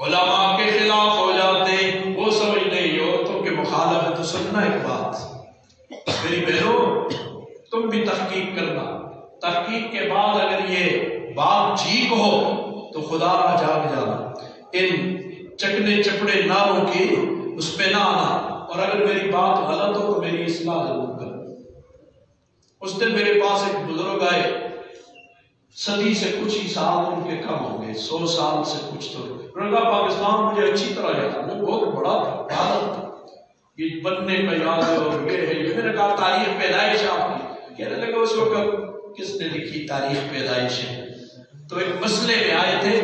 علماء کے خلاف ہو جاتے ہیں، وہ سمجھ نہیں عورتوں کے مخالف تو سننا ایک بات، میری بہنوں تم بھی تحقیق کرنا، تحقیق کے بعد اگر یہ بات ٹھیک ہو تو خدا جاگ جانا، ان چکنے چپڑے نالوں کی اس پہ نہ آنا، اور اگر میری بات غلط ہو تو میری اصلاح ضرور کرنا۔ اس دن میرے پاس ایک بزرگ آئے، صدی سے کچھ ہی سال ان کے کم ہوں گے، 100 سال سے کچھ تو۔ انہوں نے کہا پاکستان مجھے اچھی طرح یاد ہے، وہ بہت بڑا عالم تھا، یہ بننے کا یاد ہے اور یہ ہے یہ۔ میں نے کہا تاریخ پیدائش آپ کی؟ کہنے لگا اس وقت کس نے لکھی تاریخ پیدائش ہے؟ تو ایک مسئلے میں آئے تھے،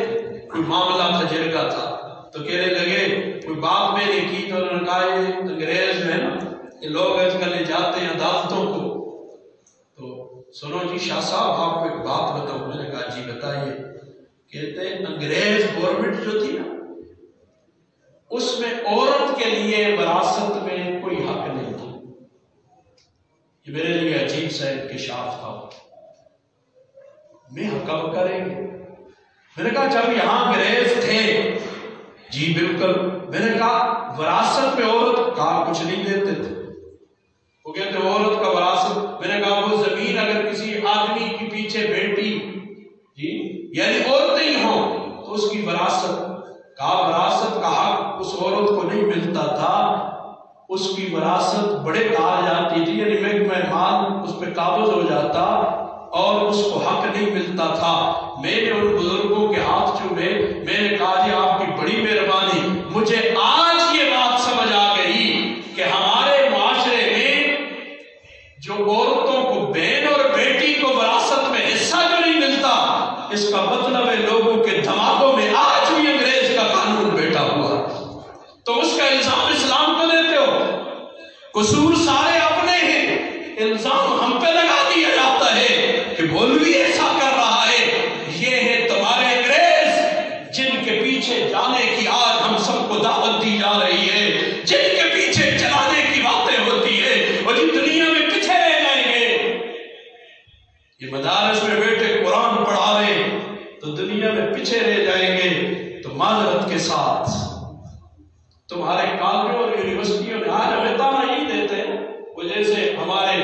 کوئی معاملہ تھا، جرگہ تھا، تو کہنے لگے کوئی بات میں نے کی، تو انہوں نے کہا یہ انگریز جو ہے نا، یہ لوگ آج کل جاتے ہیں عدالتوں کو، تو سنو جی شاہ صاحب آپ کو ایک بات بتاؤں۔ میں نے کہا جی بتائیے۔ کہتے ہیں انگریز گورنمنٹ جو تھی نا، اس میں عورت کے لیے وراثت میں کوئی حق نہیں تھا۔ یہ میرے لیے عجیب سا انکشاف تھا۔ میں کب کریں گے؟ میں نے کہا جب یہاں انگریز تھے، جی بالکل۔ میں نے کہا وراثت میں عورت کا کچھ نہیں دیتے تھے، وہ کہتے عورت کا وراثت۔ میں نے کہا وہ زمین اگر کسی آدمی کے پیچھے بیٹی جی یعنی عورت نہیں ہو تو اس کی وراثت کا حق اس عورت کو نہیں ملتا تھا، اس کی وراثت بڑے کہا جاتی تھی، یعنی محکمہ مال اس پہ قابض ہو جاتا اور اس کو حق نہیں ملتا تھا۔ میں نے ان بزرگوں کے ہاتھ چومے، میں نے کہا جی آپ کی بڑی مہربانی، مجھے آج یہ بات سمجھ آ گئی کہ ہمارے معاشرے میں جو عورتوں کو بہن اور بیٹی کو وراثت میں حصہ جو نہیں ملتا، اس کا مطلب ہے لوگوں کے دماغوں میں آج بھی انگریز کا قانون بیٹھا ہوا۔ تو اس کا الزام اسلام کو دیتے ہو، قصور سارے اپنے ہیں، الزام ہم پہ لگا دیا جاتا ہے کہ مولوی ایسا کر رہا ہے۔ یہ ہے تمہارے انگریز جن کے پیچھے جانے کی آج ہم سب کو دعوت دی جا رہی ہے، جن کے پیچھے چلانے کی باتیں ہوتی ہے، اور جن دنیا میں پیچھے رہ جائیں گے۔ یہ مدارس میں بیٹھے قرآن پڑھا رہے تو دنیا میں پیچھے رہ جائیں گے۔ تو معذرت کے ساتھ تمہارے کالجوں اور یونیورسٹیوں نے آج ہمیں تانا نہیں دیتے، وہ جیسے ہمارے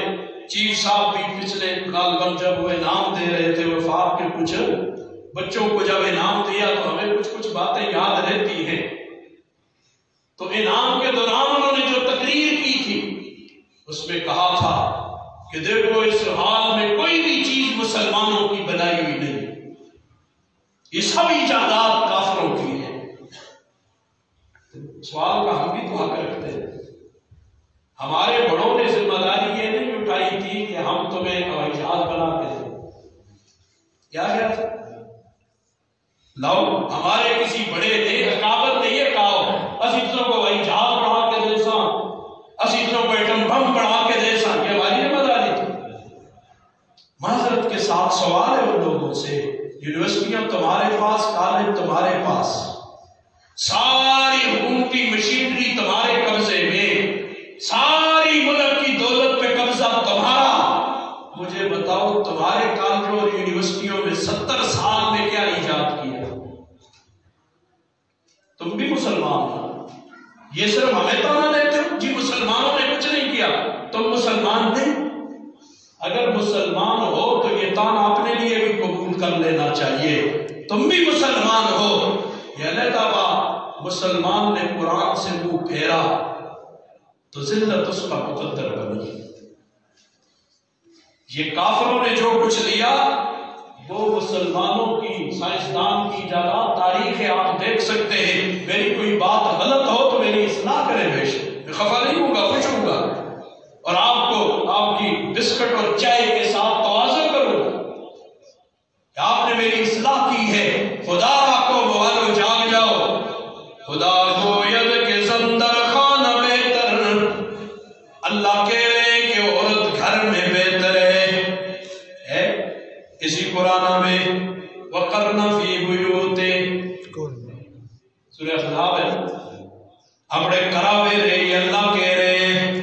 چیف صاحب بھی پچھلے کالبم جب وہ انعام دے رہے تھے وفاق کے کچھ بچوں کو جب انعام دیا تو ہمیں کچھ باتیں یاد رہتی ہیں۔ تو انعام کے دوران انہوں نے جو تقریر کی تھی اس میں کہا تھا کہ دیکھو اس حال میں کوئی بھی چیز مسلمانوں کی بنائی ہوئی نہیں، یہ سب ایجادات کافروں کی ہے۔ سوال کا ہم بھی تو حق رکھتے ہیں۔ ہمارے بڑوں نے ذمہ داری یہ نہیں اٹھائی تھی کہ ہم تمہیں ہوائی جہاز بنا کے دیں، کیا خیال ہے؟ لاؤ ہمارے کسی بڑے نے حکابت نے یہ کہا اسی کو ہوائی جہاز بڑھا کے دے سا، اسی کو ایٹم بم بڑھا کے دے سا، یہ ہماری ذمہ داری تھی۔ معذرت کے ساتھ سوال ہے ان لوگوں سے، یونیورسٹیاں تمہارے پاس، کالج تمہارے پاس، ساری حکومتی مشینری تمہارے قبضے میں، ساری ملک کی دولت پہ قبضہ تمہارا۔ مجھے بتاؤ تمہارے کالجوں اور یونیورسٹیوں میں 70 سال میں کیا ایجاد کیا؟ تم بھی مسلمان ہو، یہ صرف ہمیں تانا دیتے ہو جی مسلمانوں نے کچھ نہیں کیا، تم مسلمان نہیں۔ اگر مسلمان ہو تو یہ تانا اپنے لیے بھی قبول کر لینا چاہیے، تم بھی مسلمان ہو۔ یہ اللہ بات مسلمان نے قرآن سے منہ پھیرا تو ذلت اس کا مقدر بنی۔ یہ کافروں نے جو کچھ لیا وہ مسلمانوں کی، سائنسدان کی ایجادات، تاریخ ہے، آپ دیکھ سکتے ہیں۔ میری کوئی بات غلط ہو تو میری اصلاح کرے، بے شک میں خفا نہیں ہوں گا، خوش ہوں گا، اور آپ کو آپ کی بسکٹ اور چائے کے ساتھ تواضع کروں گا کہ آپ نے میری اصلاح کی ہے۔ خدا کو والو جاگ جاؤ، خدا کو ید کے زندر خانہ بہتر، اللہ کہہ رہے کہ عورت گھر میں بہتر ہے۔ اسی قرآن میں وَقَرْنَ فِي بُيُوتِكُنَّ، سورہ احزاب ہے، اپنے کراوے رہے، یہ اللہ کہہ رہے ہیں۔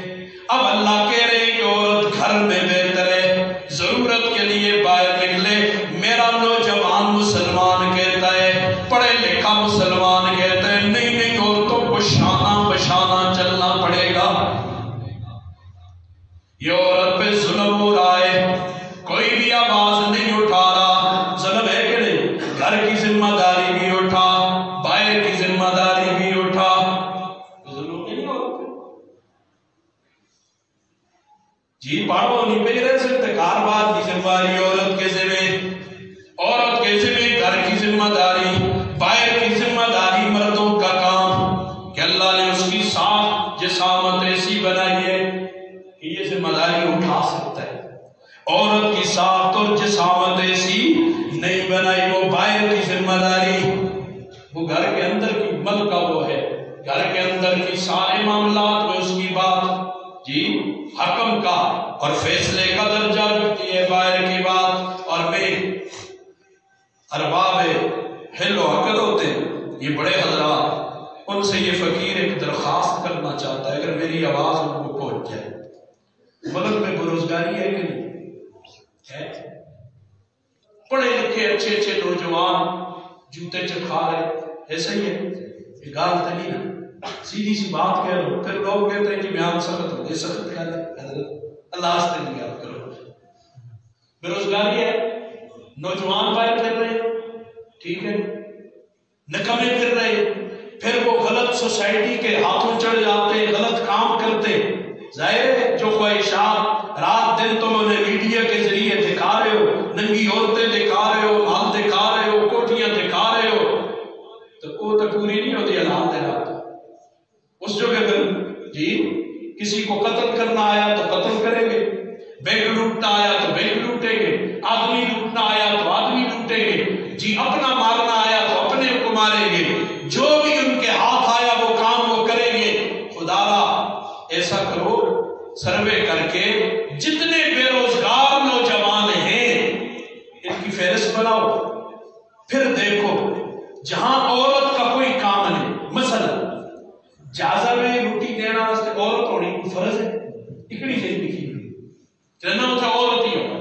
اب اللہ کہہ رہے کہ عورت گھر میں بہتر ہے، ضرورت کے لیے باہر نکلے۔ میرا نوجوان مسلمان کہتا ہے، پڑھے لکھا مسلمان کہتا ہے نہیں نہیں، عورتوں کو شانہ بشانہ چلنا پڑے گا، یہ عورت پہ ظلم ہو رہا ہے، کوئی بھی آواز نہیں اٹھا رہا۔ ظلم ہے کہ نہیں؟ گھر گھر کی ذمہ داری بھی اٹھا، باہر کی ذمہ داری بھی اٹھا. ضرور نہیں ہوتے جی پاڑو نہیں پہ رہ سکتے. کاروبار کی ذمہ داری عورت کے ذمہ، عورت کے ذمہ گھر کی ذمہ داری، باہر کی ذمہ داری مردوں کا کام کہ اللہ نے اس کی ساخت جسامت ایسی بنائی ہے کہ یہ ذمہ داری اٹھا سکتا ہے. عورت کی ساخت اور جسامت ایسی نہیں بنائی، وہ باہر کی ذمہ داری، وہ گھر کے اندر کی ملکہ وہ ہے، گھر کے اندر کی سارے معاملات میں اس کی بات جی حکم کا اور فیصلے کا درجہ رکھتی ہے باہر کی بات. اور میں ارباب حل و عقد ہوتے یہ بڑے حضرات، ان سے یہ فقیر ایک درخواست کرنا چاہتا ہے اگر میری آواز ان کو پہنچ جائے. ملک میں بے روزگاری ہے کہ نہیں ہے؟ پڑھے لکھے اچھے اچھے نوجوان جوتے چکھا رہے، ایسا ہی ہے؟ یہ گال تو نہیں نا، سیدھی سی بات کہہ رہا ہوں. پھر لوگ کہتے ہیں کہ بیان سخت ہو، یہ سخت کیا ہے حضرت اللہ سے نہیں یاد کرو. بے روزگاری ہے، نوجوان باہر پھر رہے، ٹھیک ہے، نکمے پھر رہے، پھر وہ غلط سوسائٹی کے ہاتھوں چڑھ جاتے، غلط کام کرتے. ظاہر ہے جو خواہشات رات دن تم انہیں میڈیا کے ذریعے دکھا رہے ہو، ننگی عورتیں دکھا رہے ہو، مال دکھا رہے ہو، کوٹیاں دکھا رہے ہو، تو وہ تو پوری نہیں ہوتی حالات ہے. اس جگہ پر جی کسی کو قتل کرنا آیا تو قتل کریں گے، بینک لوٹنا آیا تو بینک لوٹیں گے، آدمی لوٹنا آیا تو آدمی لوٹیں گے، جی اپنا مارنا آیا تو اپنے کو ماریں گے، جو بھی ان کے ہاتھ آیا وہ کام وہ کریں گے. خدا ایسا کرو سروے کر کے جتنے بے روزگار نوجوان ہیں ان کی فہرست بناؤ، پھر دیکھو جہاں عورت کا کوئی کام نہیں، مثلا جازہ میں روٹی دینا عورت ہونے کی فرض ہے، اکڑی سے لکھی چلنا اتنا عورت ہی ہوگا،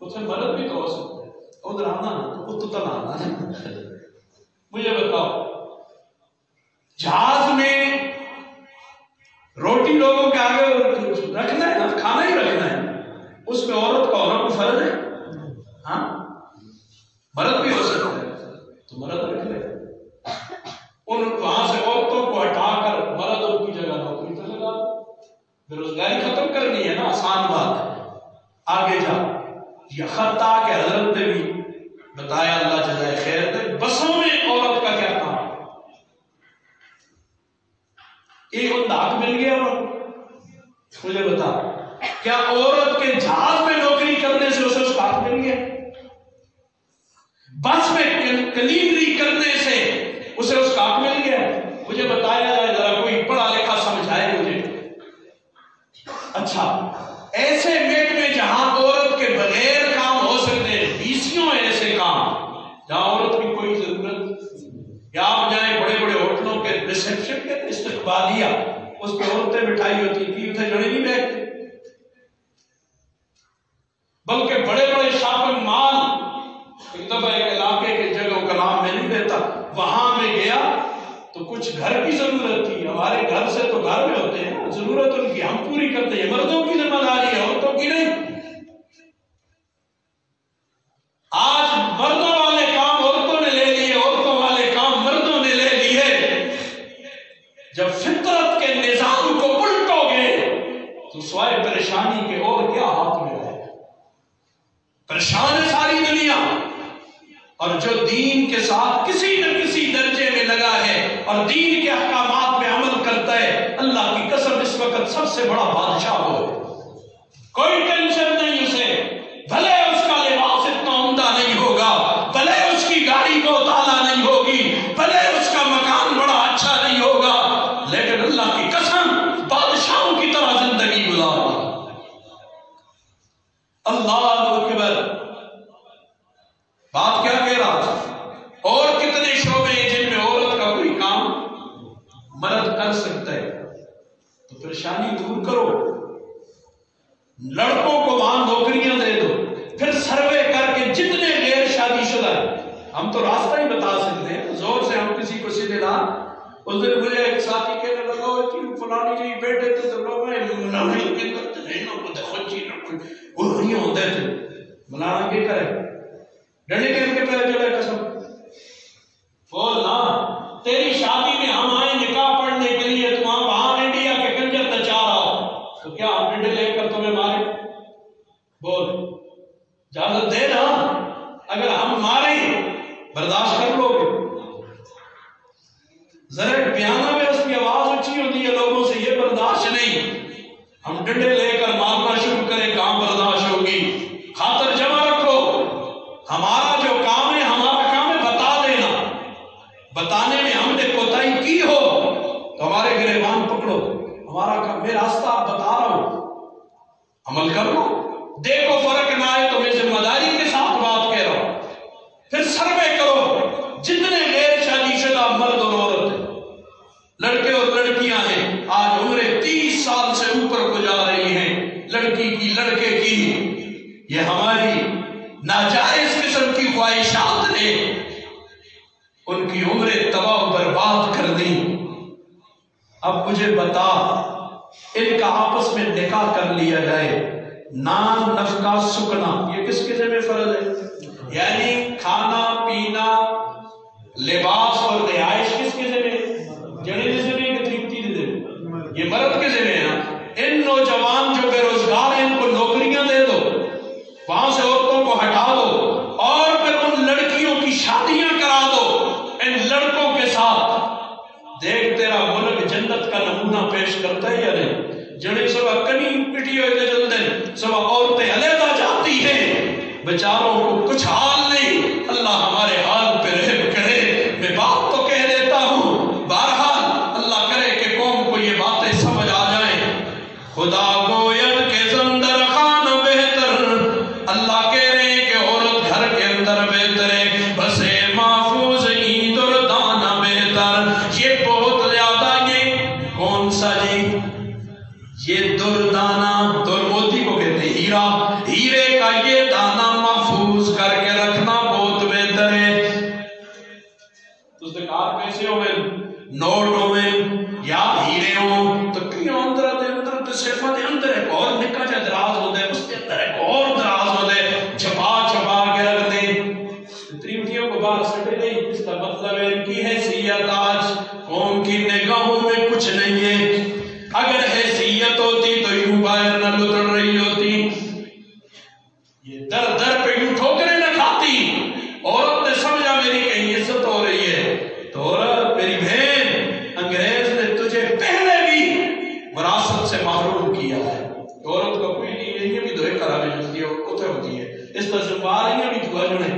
اتنے مرد بھی تو ہو سکتا ہے. ادھر آنا تو تو آنا. مجھے بتاؤ جہاز میں روٹی لوگوں کے آگے رکھنا ہے نا، کھانا ہی رکھنا ہے، اس میں عورت کا ہونا کوئی فرض ہے؟ ہاں مرد بھی ہو سکتا ہے تو مرد رکھ لے. ان وہاں سے عورتوں کو ہٹا کر مردوں کی جگہ نوکری پہ لگا. بے روزگاری ختم کرنی ہے نا، آسان بات ہے. آگے جا یہ خط آ کے حضرت نے بھی بتایا، اللہ جزائے خیر دے، بسوں میں عورت کا کیا کام. ایک انداز مل گیا مجھے بتا، کیا عورت کے جہاز میں نوکری کرنے سے اسے اسکاٹ مل گیا؟ بس میں کلینری کرنے سے اسے اسکاٹ مل گیا؟ مجھے بتایا جائے ذرا، کوئی پڑھا لکھا سمجھائے مجھے. اچھا ایسے محکمے جہاں عورت کے بغیر کام ہو سکتے ہیں، ڈیسیوں ایسے کام جہاں عورت کی کوئی ضرورت، یا آپ جائیں بڑے بڑے ہوٹلوں کے ریسپشن کے استقبالیہ، اس پہ عورتیں بٹھائی ہوتی تھی، اتنے جڑے نہیں بیٹھتے، بلکہ بڑے بڑے شاپنگ مال، ایک دفعہ ایک علاقے کے جگہوں کا نام میں نہیں دیتا، وہاں میں گیا تو کچھ گھر کی ضرورت تھی. ہمارے گھر سے تو گھر میں ہوتے ہیں، ضرورت ان کی ہم پوری کرتے ہیں، مردوں کی ذمہ داری ہے عورتوں کی نہیں. آج مردوں والے کام عورتوں نے لے لیے، عورتوں والے کام مردوں نے لے لیے. جب فطرت کے نظام کو الٹو گے تو سوائے پریشانی کے اور کیا ہاتھ میں رہے؟ پریشان ہے ساری دنیا. اور جو دین کے ساتھ کسی نہ کسی درجے میں لگا ہے اور دین کے احکامات میں عمل کرتا ہے، اللہ کی قسم اس وقت سب سے بڑا بادشاہ وہ ہے. کوئی ٹینشن نہیں اسے، بھلے اس کا لباس اتنا عمدہ نہیں ہوگا، بھلے اس کی گاڑی کو تالا نہیں ہوگی، بھلے اس کا مکان بڑا اچھا نہیں ہوگا، لیکن اللہ کی قسم بادشاہوں کی طرح زندگی گزارنا. اللہ اکبر. بات کیا کہہ رہا تھا؟ اور کتنے شعبے ہیں جن میں عورت کا کوئی کام مرد کر سکتا ہے. تو پریشانی دور کرو، لڑکوں کو وہاں نوکریاں دے دو، پھر سروے کر کے جتنے غیر شادی شدہ ہیں، ہم تو راستہ ہی بتا سکتے ہیں، زور سے ہم کسی کو سیدھے نہ. اس دن مجھے ایک ساتھی کہنے لگا فلانی جی بیٹھے تھے تو لوگ ملانا کے کرتے نہیں نہ خود چیز وہ نہیں ہوتے تھے، ملانا کے کرے ڈنڈے کے ان کے پہ جو برداشت کر لو گے؟ ذرا پیانہ میں اس کی آواز اونچی ہوتی ہے لوگوں سے، یہ برداشت نہیں. ہم ڈنڈے لے کر مارنا شروع کریں، کام برداشت ہوگی. خاطر جمع رکھو، ہمارا جو کام ہے، ہمارا کام ہے بتا دینا. بتانے میں ہم نے کوتاہی کی ہو تو ہمارے گریبان پکڑو. ہمارا کام، میں راستہ آپ بتا رہا ہوں، عمل کر لو. دیکھو فرق نہ آئے تو میں ذمہ داری کے ساتھ بات کہہ رہا ہوں. پھر سروے کرو، جتنے غیر شادی شدہ مرد اور عورت ہیں، لڑکے اور لڑکیاں ہیں، آج عمریں 30 سال سے اوپر کو جا رہی ہیں، لڑکی کی لڑکے کی، یہ ہماری ناجائز قسم کی خواہشات نے ان کی عمریں تباہ و برباد کر دی. اب مجھے بتا، ان کا آپس میں نکاح کر لیا جائے، نان نفقہ سکنا، یہ کس کے ذمہ فرض ہے؟ یعنی کھانا پینا لباس اور رہائش کس کے ذمہ؟ جڑے کے ذمہ کہ ترپتی کے ذمہ؟ یہ مرد کے ذمہ ہے نا. ان نوجوان جو بے روزگار ہیں ان کو نوکریاں دے دو، وہاں سے عورتوں کو ہٹا دو، اور پھر ان لڑکیوں کی شادیاں کرا دو ان لڑکوں کے ساتھ. دیکھ تیرا ملک جنت کا نمونہ پیش کرتا ہے یا نہیں؟ جڑے صبح کنی پٹی ہوئے جلد ہیں، صبح عورتیں علیحدہ جاتی ہیں، بیچاروں کو کچھ حال نہیں. اللہ ہمارے حال پہ رحم کرے. میں بات تو کہہ دیتا ہوں، بہرحال اللہ کرے کہ قوم کو یہ باتیں سمجھ آ جائیں. خدا گوید کے زندر خان بہتر، اللہ کہہ رہے ہیں کہ عورت گھر کے اندر بہتر ہے، بسے محفوظ عید اور دانا بہتر. یہ بہت زیادہ، یہ کون سا جی؟ یہ دردانہ، در موتی کو کہتے ہیں ہیرا، ہیرے کا یہ دانہ محفوظ کر کے رکھنا بہت بہتر ہے. تو ذکار پیسے ہوئے، نوٹ ہوئے یا ہیرے ہوں تو کیوں اندر تو صرف اندر ایک اور نکا جا دراز ہوتا ہے، اس کے اندر ایک اور دراز ہوتا ہے، چھپا چھپا کے رکھ دیں. تریمٹیوں کو بات سٹے نہیں. اس کا مطلب ہے ان کی حیثیت آج قوم کی نگاہوں میں کچھ نہیں ہے. اگر حیثیت ہوتی تو یوں باہر نہ لتڑ رہی ہوتی، یہ در در پہ یوں ٹھوکریں نہ کھاتی. عورت نے سمجھا میری کہیں عزت ہو رہی ہے تو عورت میری بہن، انگریز نے تجھے پہلے بھی وراثت سے محروم کیا ہے. عورت کا کوئی نہیں ہے، یہ بھی دوئے کرامے جلدی ہوتی ہے، اس کا ذمہ بھی دعا جڑے.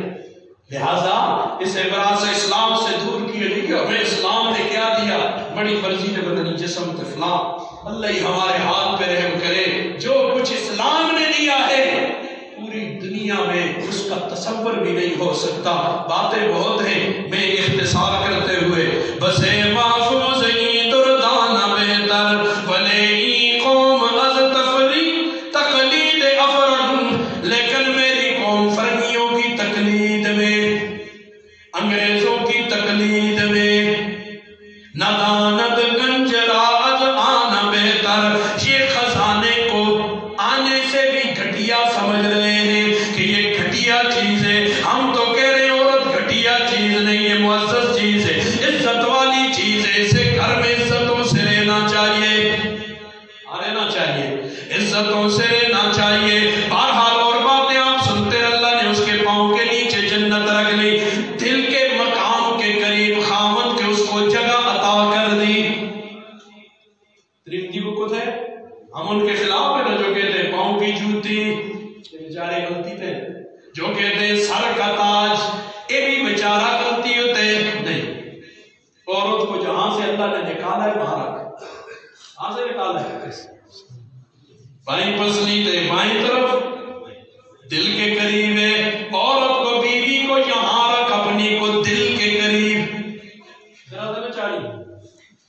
لہذا اس عبرات سے اسلام سے دور کیے لیکن ہمیں اسلام نے کیا دیا؟ بڑی مرضی نے بدنی جسم تفلا. اللہ ہی ہمارے حال پہ رحم کرے. جو کچھ اسلام نے دیا ہے پوری دنیا میں اس کا تصور بھی نہیں ہو سکتا. باتیں بہت ہیں، میں اختصار کرتے ہوئے بسے محفوظ عید اور دانا بہتر، بلے قوم از تقلید افرن، لیکن میری قوم فرنگیوں کی تقلید میں، انگریزوں کی تقلید میں، ندانت گنجرات آنا بہتر. یہ خزانے کو آنے سے بھی گھٹیا سمجھ رہے ہیں کہ یہ گھٹیا چیز ہے. ہم تو کہہ رہے ہیں عورت گھٹیا چیز نہیں ہے، معزز چیز ہے، عزت والی چیز ہے. اسے گھر میں عزتوں سے رہنا چاہیے، رہنا چاہیے، عزتوں سے رہنا چاہیے. بہرحال اور باتیں آپ سنتے ہیں. اللہ نے اس کے پاؤں کے نیچے جنت رکھ لی، دل کے مقام کے قریب خامد کے اس کو جگہ عطا کر دی. ترمذی کو کچھ ہے، ہم ان کے خلاف ہے نا جو کہتے ہیں پاؤں کی جوتی، بیچارے غلطی تھے. جو کہتے ہیں سر کا تاج، یہ بھی بیچارہ غلطی ہوتے نہیں. عورت کو جہاں سے اللہ نے نکالا ہے وہاں رکھ. کہاں سے نکالا ہے؟ بائیں پسلی تے بائیں طرف، دل کے قریب ہے. عورت کو، بیوی کو یہاں رکھ، اپنی کو دل کے قریب. ذرا تو چاہیے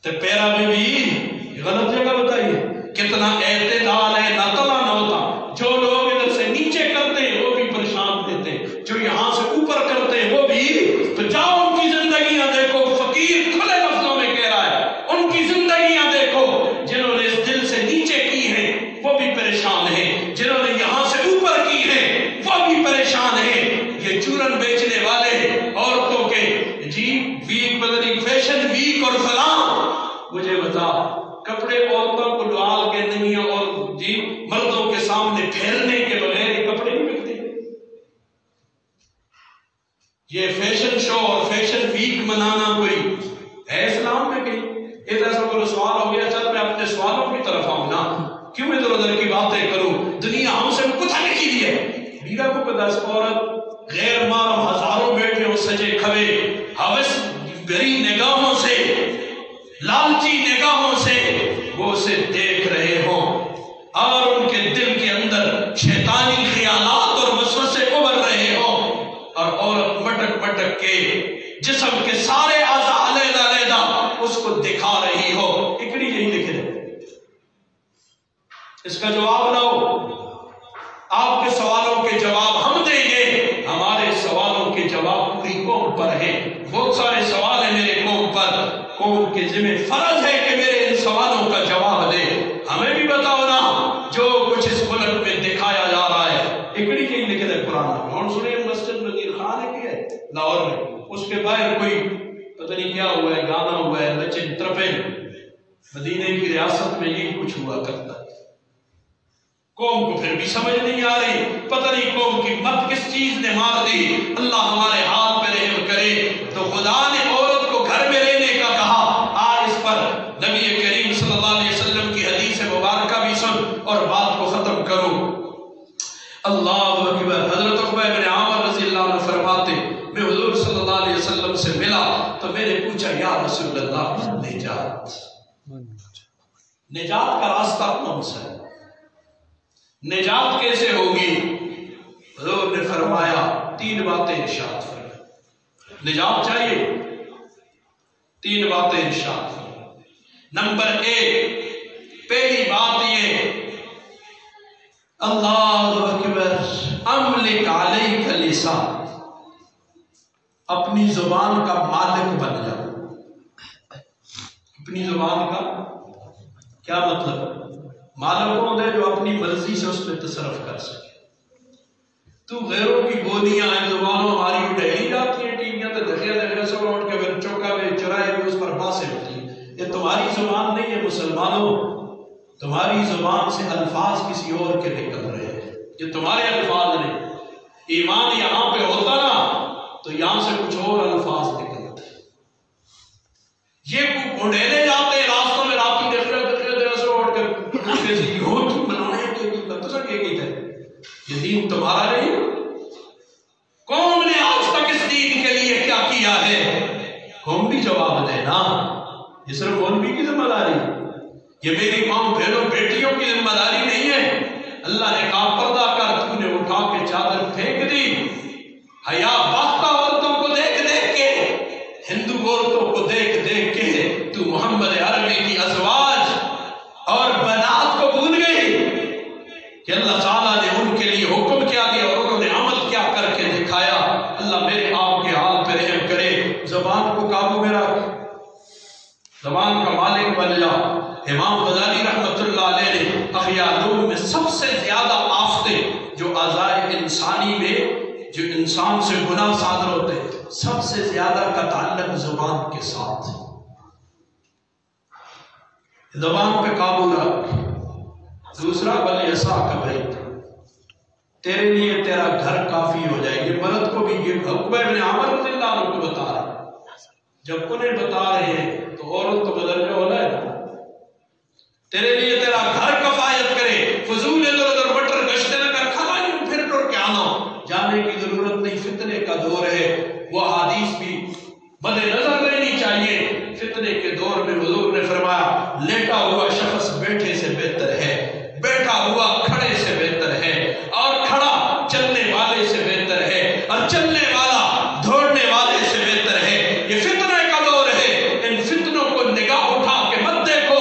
تو پیرا میں بھی غلط جگہ بتائیے. کتنا اعتدال ہے، نہ تلا نہ ہوتا. جو لوگ ادھر سے نیچے کرتے ہیں وہ بھی پریشان دیتے ہیں، جو یہاں سے اوپر کرتے ہیں وہ بھی. تو جاؤ ان کی زندگیاں دیکھو. فقیر کھلے لفظوں میں کہہ رہا ہے، ان کی زندگیاں دیکھو. جنہوں نے اس دل سے نیچے کی ہیں وہ بھی پریشان ہیں، جنہوں نے یہاں سے اوپر کی ہیں وہ بھی پریشان ہیں. یہ چورن بیچنے والے عورتوں کے جی ویک بدنی فیشن ویک اور فلاں، مجھے بتا فیشن شو اور فیشن ویک منانا کوئی ہے اسلام میں کہیں؟ ایک ایسا کوئی سوال ہو گیا، چل میں اپنے سوالوں کی طرف آؤں نا، کیوں ادھر ادھر کی باتیں کروں؟ دنیا ہم سے کچھ نہیں کی ہے۔ بیرا کو کہ 10 عورت غیر محرم ہزاروں بیٹھے ہو سجے کھوے، ہوس بری نگاہوں سے، لالچی نگاہوں سے وہ اسے دیکھ رہے ہوں اور ان کے دل کے اندر شیطانی خیالات اور وسوسے ابھر رہے ہوں، اور عورت مٹک مٹک کے جسم کے سارے اعضاء علیحدہ علیحدہ اس کو دکھا رہی ہو۔ اکڑی یہی لکھے اس کا جواب لاؤ۔ آپ کے سوالوں کے جواب ہم دیں گے، ہمارے سوالوں کے جواب پوری قوم پر ہیں۔ بہت سارے سوال ہیں میرے قوم پر، قوم کے ذمہ فرض ہے کہ میرے ان سوالوں کا جواب دے۔ ہمیں بھی بتاؤ نا جو کچھ اس ملک میں دکھایا جا رہا ہے۔ اکڑی یہی لکھے تھے قرآن میں، اور سنیں مسجد وزیر خان ہے کی ہے لاہور میں، اس کے باہر کوئی پتہ نہیں کیا ہوا ہے، گانا ہوا ہے، لچن ترپن۔ مدینے کی ریاست میں یہی کچھ ہوا کرتا ہے۔ قوم کو پھر بھی سمجھ نہیں آ رہی، پتہ نہیں قوم کی مت کس چیز نے مار دی۔ اللہ ہمارے حال پہ رحم کرے۔ تو خدا نے عورت کو گھر میں رہنے کا کہا، آج اس پر نبی کریم صلی اللہ علیہ وسلم کی حدیث مبارکہ بھی سن اور بات کو ختم کروں۔ اللہ اکبر۔ حضرت عقبہ بن عامر رضی اللہ عنہ فرماتے میں حضور صلی اللہ علیہ وسلم سے ملا تو میں نے پوچھا یا رسول اللہ نجات کا راستہ کون سا ہے؟ نجات کیسے ہوگی؟ حضور نے فرمایا 3 باتیں ارشاد فرمائیں۔ نجات چاہیے 3 باتیں ارشاد فرمائیں۔ نمبر 1، پہلی بات یہ، اللہ اکبر، املک علیک لسان، اپنی زبان کا مالک بن جاؤ۔ اپنی زبان کا کیا مطلب؟ مالک کون ہے؟ جو اپنی مرضی سے اس پہ تصرف کر سکے۔ تو غیروں کی گودیاں ہیں، زبانوں ہماری اٹھائی جاتی ہیں، ٹی ویاں تو دکھے سب اٹھ کے پھر چوکا میں چرائے بھی اس پر باتیں ہوتی ہیں۔ یہ تمہاری زبان نہیں ہے مسلمانوں، تمہاری زبان سے الفاظ کسی اور کے نکل رہے ہیں، یہ تمہارے الفاظ نہیں۔ ایمان یہاں پہ ہوتا نا تو یہاں سے کچھ اور الفاظ نکلتے۔ یہ گھنڈیلے جاتے ہیں راستوں میں، رات کی یہ دین تمہارا نہیں۔ قوم نے آج تک اس دین کے لیے کیا کیا ہے؟ قوم بھی جواب دے نا، یہ صرف مولوی کی ذمہ داری، یہ میری قوم بہنوں بیٹیوں کی ذمہ داری نہیں ہے۔ اللہ نے کہا پردہ کر، تو نے اٹھا کے چادر پھینک دی۔ حیا باختہ عورتوں کو دیکھ دیکھ کے، ہندو عورتوں کو دیکھ دیکھ کے تو محمد عربی کی ازواج اور بنات کو بھول گئی کہ اللہ تعالیٰ نے ان کے لیے حکم کیا دیا اور انہوں نے عمل کیا کر کے دکھایا۔ اللہ میرے آپ کے حال پہ رحم کرے۔ زبان کو قابو میں رکھ، زبان کا مالک بن جا۔ امام غزالی رحمت اللہ علیہ نے احیاء میں سب سے زیادہ آفتیں جو اعضائے انسانی میں جو انسان سے گناہ صادر ہوتے سب سے زیادہ کا تعلق زبان کے ساتھ۔ زبان پہ قابو رکھ۔ دوسرا وَلْيَسَعْكَ بَيْتُكَ، تیرے لیے تیرا گھر کافی ہو جائے گی۔ مرد کو بھی یہ عقبہ بن عامر رضی اللہ عنہ کو بتا رہے ہیں، جب انہیں بتا رہے ہیں تو عورت تو بدل میں ہونا ہے نا۔ تیرے لیے تیرا گھر کفایت کرے، فضول ادھر ادھر بٹر گشتے نہ کر، کھانا یوں پھر ٹر کے آنا، جانے کی ضرورت نہیں، فتنے کا دور ہے۔ وہ حدیث بھی مد نظر رہنی چاہیے۔ فتنے کے دور میں حضور نے فرمایا لیٹا ہوا شخص بیٹھے سے بہتر ہے، بیٹھا ہوا کھڑے سے بہتر ہے، اور کھڑا چلنے والے سے بہتر ہے، اور چلنے والا دوڑنے والے سے بہتر ہے۔ یہ فتنے کا دور ہے، ان فتنوں کو نگاہ اٹھا کے مت دیکھو،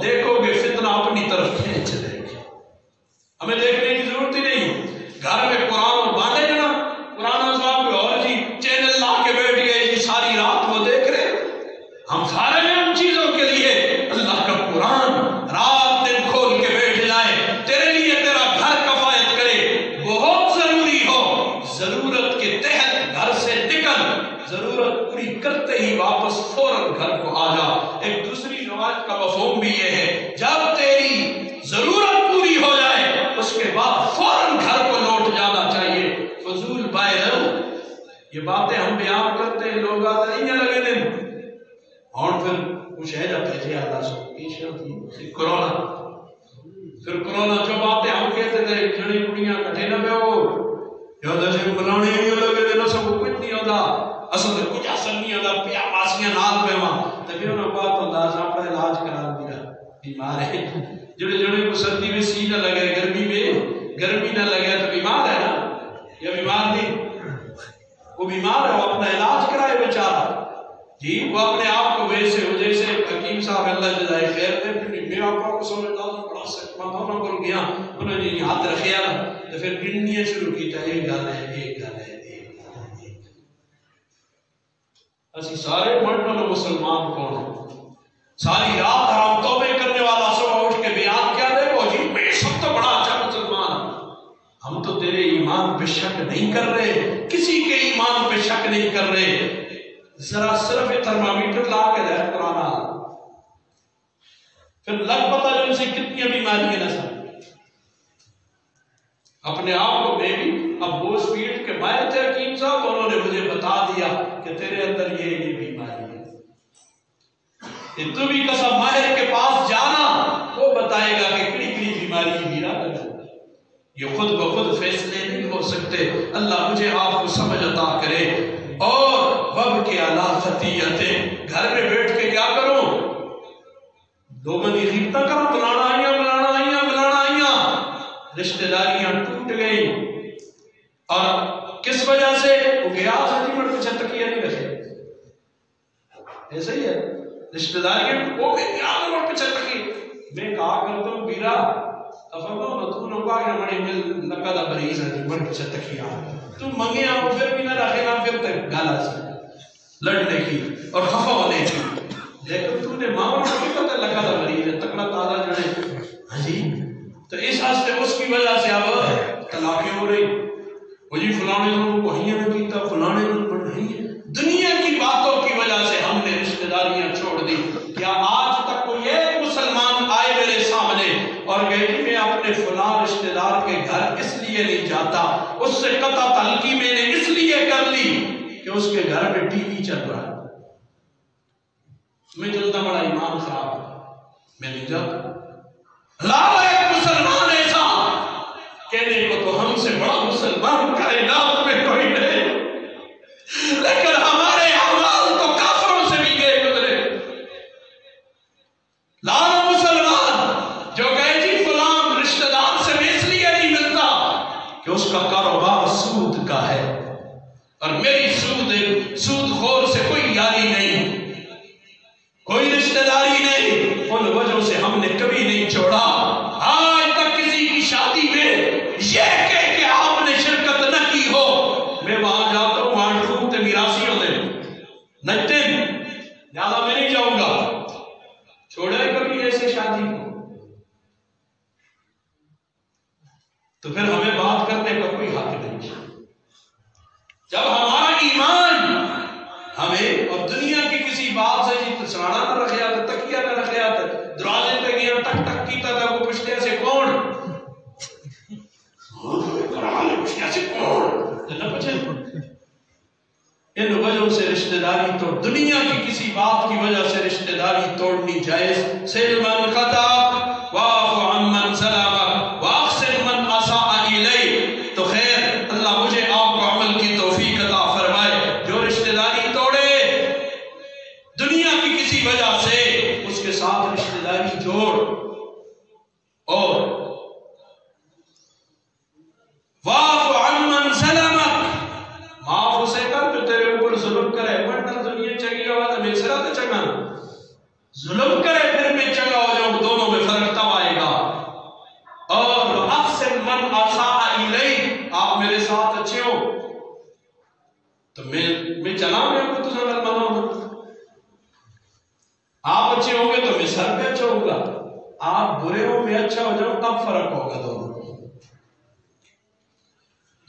دیکھو گے فتنہ اپنی طرف کھینچ لے گا۔ ہمیں دیکھنے کی ضرورت ہی نہیں۔ گھر میں قرآن باندھے نا، قرآن صاحب اور جی چینل لا کے بیٹھ گئے جی، ساری رات وہ دیکھ رہے۔ ہم سارے ہیں ان چیزوں کے لیے۔ اللہ کا قرآن رات دن کھول کے بیٹھ جائے، تیرے لیے تیرا گھر کفایت کرے۔ بہت ضروری ہو، ضرورت کے تحت گھر سے نکل، ضرورت پوری کرتے ہی واپس فوراً گھر کو آ جا۔ ایک دوسری روایت کا مفہوم بھی یہ ہے، جب تیری ضرورت پوری ہو جائے اس کے بعد فوراً گھر کو لوٹ جانا چاہیے۔ فضول باہر یہ باتیں ہم بیان کرتے ہیں، لوگ آتے ہیں لگے دن اور پھر کچھ ہے جب پیچھے آتا سو پیچھے کرونا، پھر کرونا جو باتیں ہم کہتے تھے جڑی کڑیاں کٹھے نہ پہ ہو یا دجے بنانے نہیں لگے دن سب کچھ نہیں ہوتا، اصل کچھ اثر نہیں ہوتا، پیا ماسیاں نال پہ وہاں تو پھر انہوں بات ہوتا ہے اپنا علاج کرا دیا بیمار ہے جڑے جڑے کو سردی میں سی نہ لگے، گرمی نہ لگے تو بیمار ہے نا، یا بیمار نہیں، وہ بیمار ہے، وہ اپنا علاج کرائے بیچارہ جی، وہ اپنے آپ کو ویسے ہو جیسے حکیم صاحب اللہ جزائے خیر دے، میں آپ کو سمجھتا ہوں بڑا سکما تھا انہوں کو گیا، انہوں نے ہاتھ رکھیا تو پھر گننیاں شروع کی تھا، ایک گل ہے ایک گل ہے ایک گل ہے، اسی سارے مرد مسلمان کون ہیں؟ ساری رات حرام توبے کرنے والا صبح اٹھ کے بیان کیا دے وہ جی میں سب تو بڑا اچھا مسلمان، ہم تو تیرے ایمان پہ شک نہیں کر رہے، کسی کے ایمان پہ شک نہیں کر رہے، ذرا صرف تھرمامیٹر لا کے دے قرآن پھر لگ پتا جو ان سے کتنی بیماری ہے نسل اپنے آپ کو میں بھی اب وہ سپیڈ کے مائر تھے حکیم صاحب، انہوں نے مجھے بتا دیا کہ تیرے اندر یہ بیماری ہے، تو بھی قسم ماہر کے پاس جانا، وہ بتائے گا کہ کڑی کڑی بیماری میرا لگا، یہ خود بخود فیصلے نہیں ہو سکتے، اللہ مجھے آپ کو سمجھ عطا کرے۔ اور وب کے اللہ خطیتیں، گھر میں بیٹھ کے کیا کروں، دو بندی خیبتہ کروں، بلانا آئیاں، رشتہ داریاں ٹوٹ گئی، اور کس وجہ سے وہ گیا سچی مر پیچھے تکیہ نہیں رکھے، ایسا ہی ہے رشتہ داریاں وہ بھی گیا مر پیچھے تکیہ، میں کہا کرتا ہوں بیرا افرمو نتو نوکا کہ ہماری مل لکا دا بریز ہے مر پیچھے تکیہ تو منگے آپ پھر بھی نہ رکھے گا، پھر تک گالا سے لڑنے کی اور خفا ہونے کی، لیکن تو نے ماں کو بھی پتہ لگا دا مریض ہے تکڑا تازہ جڑے ہاں جی، تو اس ہستے اس کی وجہ سے اب طلاقیں ہو رہی، وہ جی فلانے لوگوں کو ہیاں نے کیتا، فلانے لوگوں کو نہیں، دنیا کی باتوں کی وجہ سے ہم نے رشتہ داریاں چھوڑ دی۔ کیا آج تک کوئی ایک مسلمان آئے میرے سامنے اور کہے کہ میں اپنے فلاں رشتہ دار کے گھر اس لیے نہیں جاتا، اس سے قطع تعلقی میں نے اس لیے کر لی کہ اس کے گھر میں ٹی وی چل رہا ہے، میں جلتا بڑا ایمان خراب ہے، میں نہیں جاتا۔ لاؤ ایک مسلمان ایسا کہنے کو تو ہم سے بڑا مسلمان کائنات میں کوئی نہیں، لیکن ہمارے اعمال تو کافروں سے بھی گئے گزرے۔ لاؤ مسلمان جو کہے جی فلان رشتہ دار سے میں اس لیے نہیں ملتا کہ اس کا کاروبار سود کا ہے اور میری سود خور سے کوئی یاری نہیں، کوئی رشتہ داری نہیں، ان وجہوں سے ہم نے کبھی نہیں چھوڑا۔ آج تک کسی کی شادی میں یہ کہہ کہ آپ نے شرکت نہ کی ہو، میں وہاں جاتا ہوں وہاں ڈھونڈتے میراثی ہوتے نچتے، زیادہ میں نہیں جاؤں گا، چھوڑے کبھی ایسے شادی کو، تو پھر ہمیں بات کرنے کا کوئی حق نہیں۔ جب ہمارا ایمان ہمیں اور دنیا کی کسی بات سے جی سرانا نہ رکھیا تھا، تکیہ نہ رکھیا تھا، دروازے پہ گیا ٹک ٹک کیتا تھا، وہ پوچھتے سے کون پوچھتے سے کون نہ پوچھے، ان وجہوں سے رشتہ داری تو دنیا کی کسی بات کی وجہ سے رشتہ داری توڑنی جائز۔ سلمان قطع واعف عمن ظلمک واحسن من اساء الیک، تو خیر اللہ مجھے آپ کو عمل کی توفیق عطا فرمائے۔ جو رشتہ داری توڑے دنیا کی کسی وجہ سے اس کے ساتھ رشتہ داری جوڑ، اور واعف عمن ظلمک، معاف اسے کر جو تیرے اوپر ظلم کرے، ورنہ دنیا چنگی ہوا تو میں سرا تو چنگا، ظلم کرے پھر میں چنگا ہو جاؤں، دونوں میں فرق تب آئے گا۔ اور احسن من اساء الیک، آپ میرے ساتھ اچھے ہو تو میں چلا میں کو تو سنگل بناؤں، آپ اچھے ہوں گے تو میں سر پہ اچھا ہوں گا، آپ برے ہو میں اچھا ہو جاؤں تب فرق ہوگا دونوں۔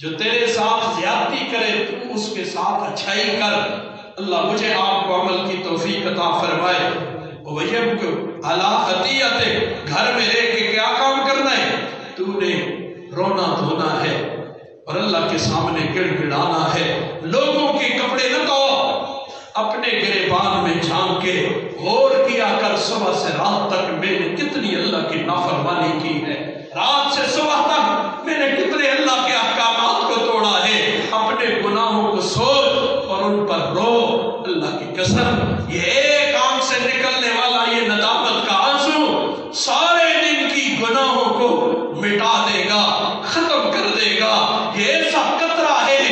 جو تیرے ساتھ زیادتی کرے تو اس کے ساتھ اچھائی کر، اللہ مجھے آپ کو عمل کی توفیق عطا فرمائے۔ وَيَبْكُ عَلَىٰ خَطِيئَتِكَ، گھر میں رہ کے کیا کام کرنا ہے، تو نے رونا دھونا ہے، اور اللہ کے سامنے گڑ گڑانا ہے. لوگوں کے کپڑے نہ دھو، اپنے گریبان میں جھانک کے غور کیا کر صبح سے رات تک میں نے کتنی اللہ کی نافرمانی کی ہے، رات سے صبح تک میں نے کتنے اللہ کے احکامات کو توڑا ہے. اپنے گناہوں کو سوچ اور ان پر رو. اللہ کی قسم یہ ایک آنکھ سے نکلنے والا یہ ندامت کا آنسو سارے دن کی گناہوں کو مٹا دے گا، ختم کر دے گا. یہ ایسا قطرہ ہے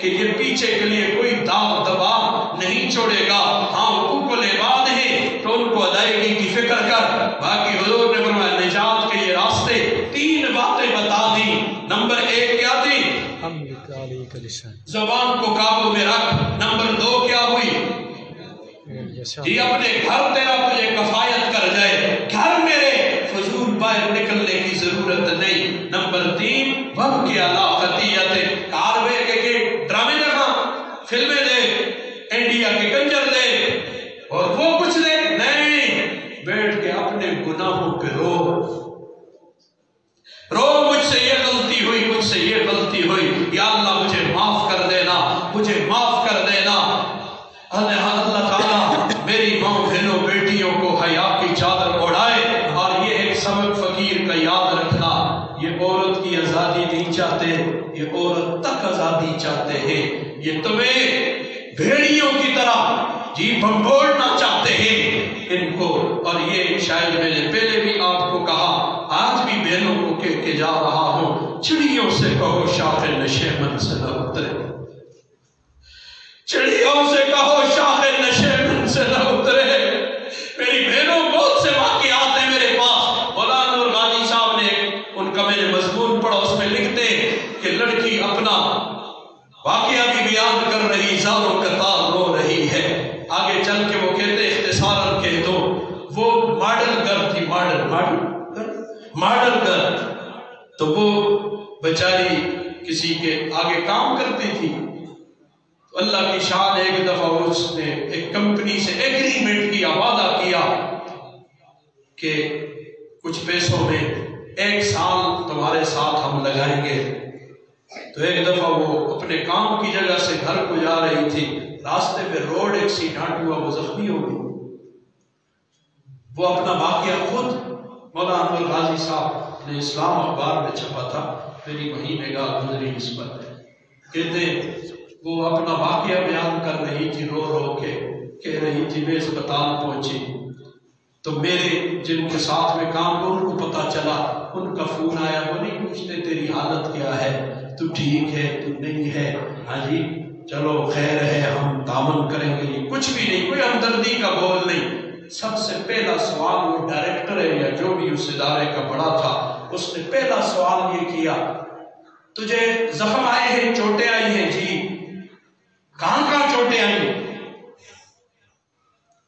کہ یہ پیچھے کے لیے کوئی داغ دبا نہیں چھوڑے گا. ہاں حقوق العباد ہیں تو ان کو ادائیگی کی فکر کر. باقی حضور نے فرمایا نجات کے یہ راستے 3 باتیں بتا دی. نمبر 1 کیا تھی؟ زبان کو قابو میں رکھ. نمبر 2 کیا ہوئی؟ جی اپنے گھر تیرا تجھے کفایت کر جائے، گھر میرے فضول باہر نکلنے کی ضرورت نہیں. نمبر 3 وقت کی علاقتیت، کاروے کے ڈرامے دیکھا، فلمیں دے، انڈیا کے کنجر دے اور وہ کچھ دے نہیں، بیٹھ کے اپنے گناہوں پہ رو. مجھ سے یہ غلطی ہوئی، مجھ سے یہ غلطی ہوئی، یا اللہ مجھے معاف کر دینا، مجھے معاف کر دینا. اللہ تعالیٰ میری ماں بہنوں بیٹیوں کو حیا کی چادر اڑائے. اور یہ ایک سبق فقیر کا یاد رکھنا، یہ عورت کی آزادی نہیں چاہتے، یہ عورت تک آزادی چاہتے ہیں. یہ تمہیں بھیڑیوں کی طرح جی بھنبوڑنا چاہتے ہیں ان کو. اور یہ شاید میں نے پہلے بھی آپ کو کہا، آج بھی بہنوں کو کہہ کے جا رہا ہوں، چڑیوں سے کہو شاخ نشیمن سے نہ اترے. چڑیوں سے کہو شاخ نشیمن سے نہ اترے. میری بہنوں بہت سے واقعات ہیں میرے پاس. مولانا نور غازی صاحب نے ان کا میں نے مضمون پڑھا، اس میں لکھتے کہ لڑکی اپنا واقعہ بھی بیان کر رہی، زاروں قطار رو رہی ہے. آگے چل کے وہ کہتے اختصاراً کہہ دو، وہ ماڈل گر تھی، ماڈل گر. تو وہ بیچاری کسی کے آگے کام کرتی تھی. اللہ کی شان، ایک دفعہ اس نے ایک کمپنی سے ایگریمنٹ کیا، وعدہ کیا کہ کچھ پیسوں میں 1 سال تمہارے ساتھ ہم لگائیں گے. تو ایک دفعہ وہ اپنے کام کی جگہ سے گھر کو جا رہی تھی، راستے پہ روڈ ایکسیڈنٹ ہوا، وہ زخمی ہو گئی. وہ اپنا واقعہ خود مولانا نور غازی صاحب نے اسلام اخبار میں چھپا تھا، میری وہی نگاہ گزری اس پر. کہتے وہ اپنا واقعہ بیان کر رہی تھی، رو رو کے کہہ رہی تھی میں اسپتال پہنچی تو میرے جن کے ساتھ میں کام ان کو پتا چلا، ان کا فون آیا، وہ نہیں پوچھتے تیری حالت کیا ہے، تو ٹھیک ہے تو نہیں ہے، ہاں جی چلو خیر ہے ہم تعاون کریں گے. یہ کچھ بھی نہیں، کوئی ہمدردی کا بول نہیں. سب سے پہلا سوال وہ ڈائریکٹر ہے یا جو بھی اس ادارے کا بڑا تھا، اس نے پہلا سوال یہ کیا، تجھے زخم آئے ہیں، چوٹیں آئی ہیں؟ جی. کہاں کہاں چوٹیں آئی ہیں؟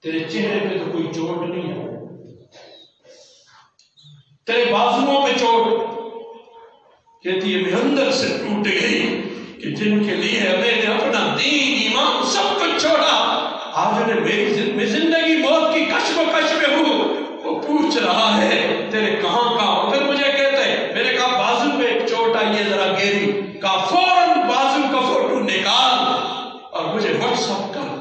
تیرے چہرے پہ تو کوئی چوٹ نہیں ہے، تیرے بازوؤں پہ چوٹ. کہتی ہے میں اندر سے ٹوٹ گئی کہ جن کے لیے میں نے اپنا دین ایمان سب کچھ چھوڑا، آج نے میری زندگی موت کی کشمکش میں ہوں. وہ پوچھ رہا ہے تیرے کہاں کہاں. پھر مجھے کہتے ہیں، میں نے کہا بازو پہ ایک چوٹ آئی ہے ذرا گہری. کہا فوراً بازو کا فوٹو نکال اور مجھے واٹس ایپ کر.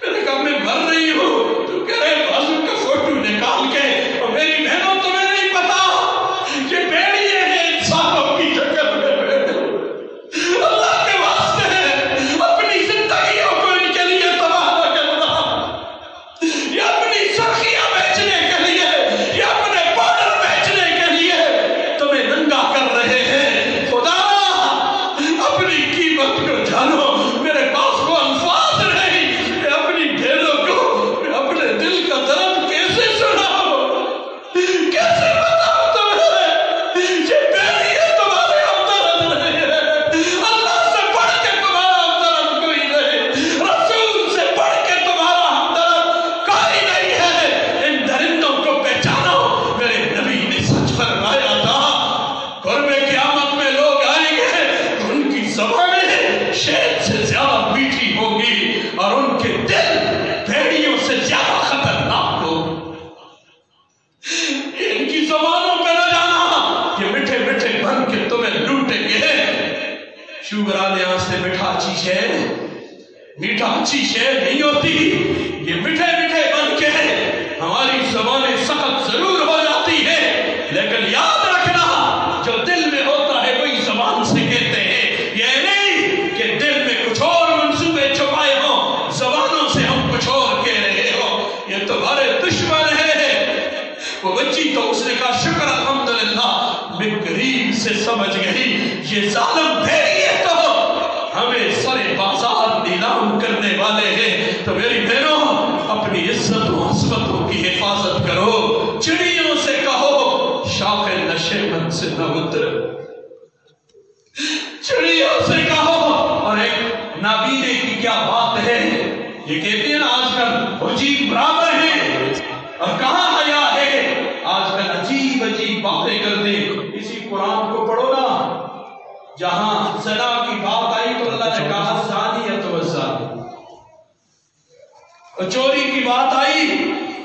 میں نے کہا میں مر رہی ہوں، تو کہہ رہے بازو کا فوٹو نکال کے. اور میری بہنوں تمہیں نہیں پتا کہ بیڑیے ہیں انسانوں کی شکل میں. اللہ کے واسطے اپنی زندگیوں کو ان کے لیے تباہ نہ کرنا، یا اپنی سرخیاں بیچنے کے لیے یا اپنے پاؤڈر بیچنے کے لیے تمہیں ننگا کر رہے ہیں. خدا اپنی قیمت کو جانو. میرے پاس وہ الفاظ نہیں کہ اپنی بہنوں کو میٹھا اچھی شے نہیں ہوتی، یہ میٹھے میٹھے بن کے ہماری زبانیں سخت ضرور ہو جاتی ہے، لیکن یاد رکھنا جو دل میں ہوتا ہے وہی زبان سے کہتے ہیں۔ یہ نہیں کہ دل میں کچھ اور منصوبے چھپائے ہوں، زبانوں سے ہم کچھ اور کہہ رہے ہو، یہ تمہارے دشمن ہے۔ وہ بچی تو اس نے کہا شکر الحمدللہ، میں قریب سے سمجھ گئی یہ ظالم بھیڑیے تو ہمیں سرے بازار نیلام کرنے والے ہیں۔ تو میری بہنوں اپنی عزت و عصمتوں کی حفاظت کرو، چڑیوں سے کہو شاخ نشیمن سے نہ اتر، چڑیوں سے کہو۔ اور ایک نابینے کی کیا بات ہے، یہ کہتے ہیں نا آج کل عجیب برابر ہیں اور کہاں حیا ہے، آج کل عجیب عجیب باتیں کرتے۔ اسی قرآن کو پڑھو نا، جہاں زنا کی بات آئی تو اللہ نے کہا زانیۃ والزانی، اور چوری کی بات آئی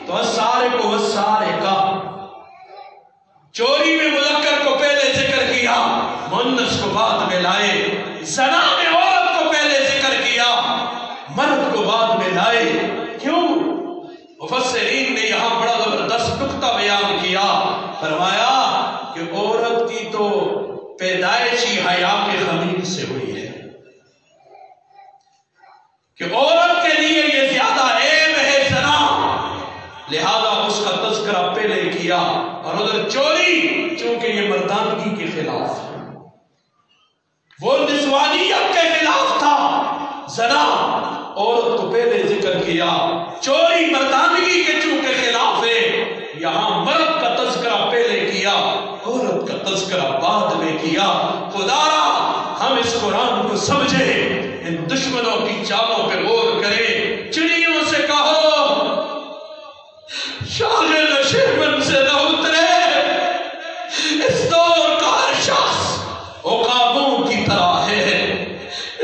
تو السارق والسارقہ، چوری میں مذکر کو پہلے ذکر کیا، مؤنث کو بعد میں لائے، زنا میں عورت کو پہلے ذکر کیا، مرد کو بعد میں لائے۔ کیوں؟ مفسرین نے یہاں بڑا زبردست نقطہ بیان کیا، فرمایا کہ عورت کی تو پیدائشی حیا کے خمیر سے ہوئی ہے، کہ عورت کے لیے یہ زیادہ عیب ہے زنا، لہذا اس کا تذکرہ پہلے کیا۔ اور ادھر چوری چونکہ یہ مردانگی کے خلاف ہے، وہ نسوانیت کے خلاف تھا، زنا عورت کو پہلے ذکر کیا، چوری مردانگی کے چونکہ خلاف ہے، یہاں مرد کا تذکرہ پہلے کیا، عورت کا تذکرہ بعد میں کیا۔ خدا را ہم اس قرآن کو سمجھے، ان دشمنوں کی چالوں پہ غور کریں۔ چڑیوں سے کہو شاخ نشیمن سے نہ اترے، اس دور کا ہر شخص عقابوں کی طرح ہے،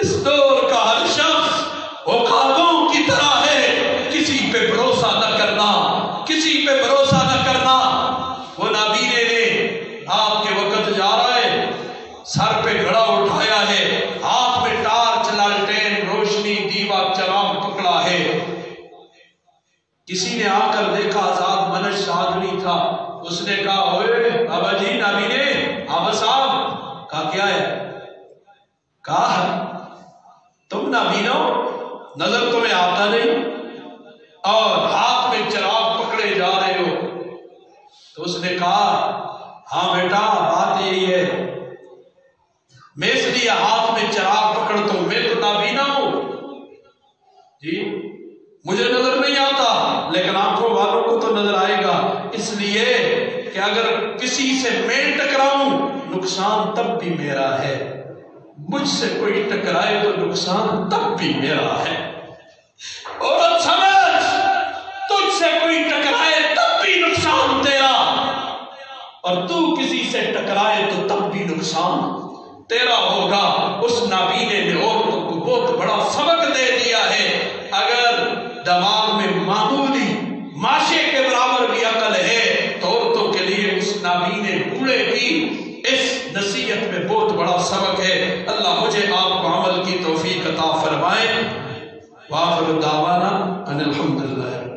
اس دور کا ہر شخص عقابوں کی طرح ہے، کسی پہ بھروسہ نہ کرنا، کسی پہ بھروسہ نہ کرنا۔ وہ نابینے نے آپ کے وقت جا رہا ہے، سر پہ گھڑا اٹھایا ہے، ہاتھ میں ٹارچ لالٹین روشنی دیوا چراغ پکڑا ہے، کسی نے آ کر دیکھا آزاد منش آدمی تھا، اس نے کہا اوے بابا جی نابینے آبا صاحب، کہا کیا ہے؟ کہا تم نابینا ہو، نظر تمہیں آتا نہیں اور ہاتھ میں چراغ پکڑے جا رہے ہو؟ تو اس نے کہا ہاں بیٹا بات یہی ہے، میں اس لیے ہاتھ میں چراغ پکڑتا ہوں، میں تو نابینا ہوں جی، مجھے نظر نہیں آتا لیکن آنکھوں والوں کو تو نظر آئے گا، اس لیے کہ اگر کسی سے میں ٹکراؤں نقصان تب بھی میرا ہے، مجھ سے کوئی ٹکرائے تو نقصان تب بھی میرا ہے۔ اور سمجھ، تجھ سے کوئی ٹکرائے تب بھی نقصان تیرا، اور تو کسی سے ٹکرائے تو تب بھی نقصان تیرا ہوگا۔ اس نابینے نے عورتوں کو بہت بڑا سبق دے دیا ہے۔ اگر دماغ میں معمولی ماشے کے برابر بھی عقل ہے تو عورتوں کے لیے اس نابینے بوڑھے کی اس نصیحت میں بہت بڑا سبق ہے۔ اللہ مجھے آپ کو عمل کی توفیق عطا فرمائے۔ وآخر دعوانا ان الحمدللہ۔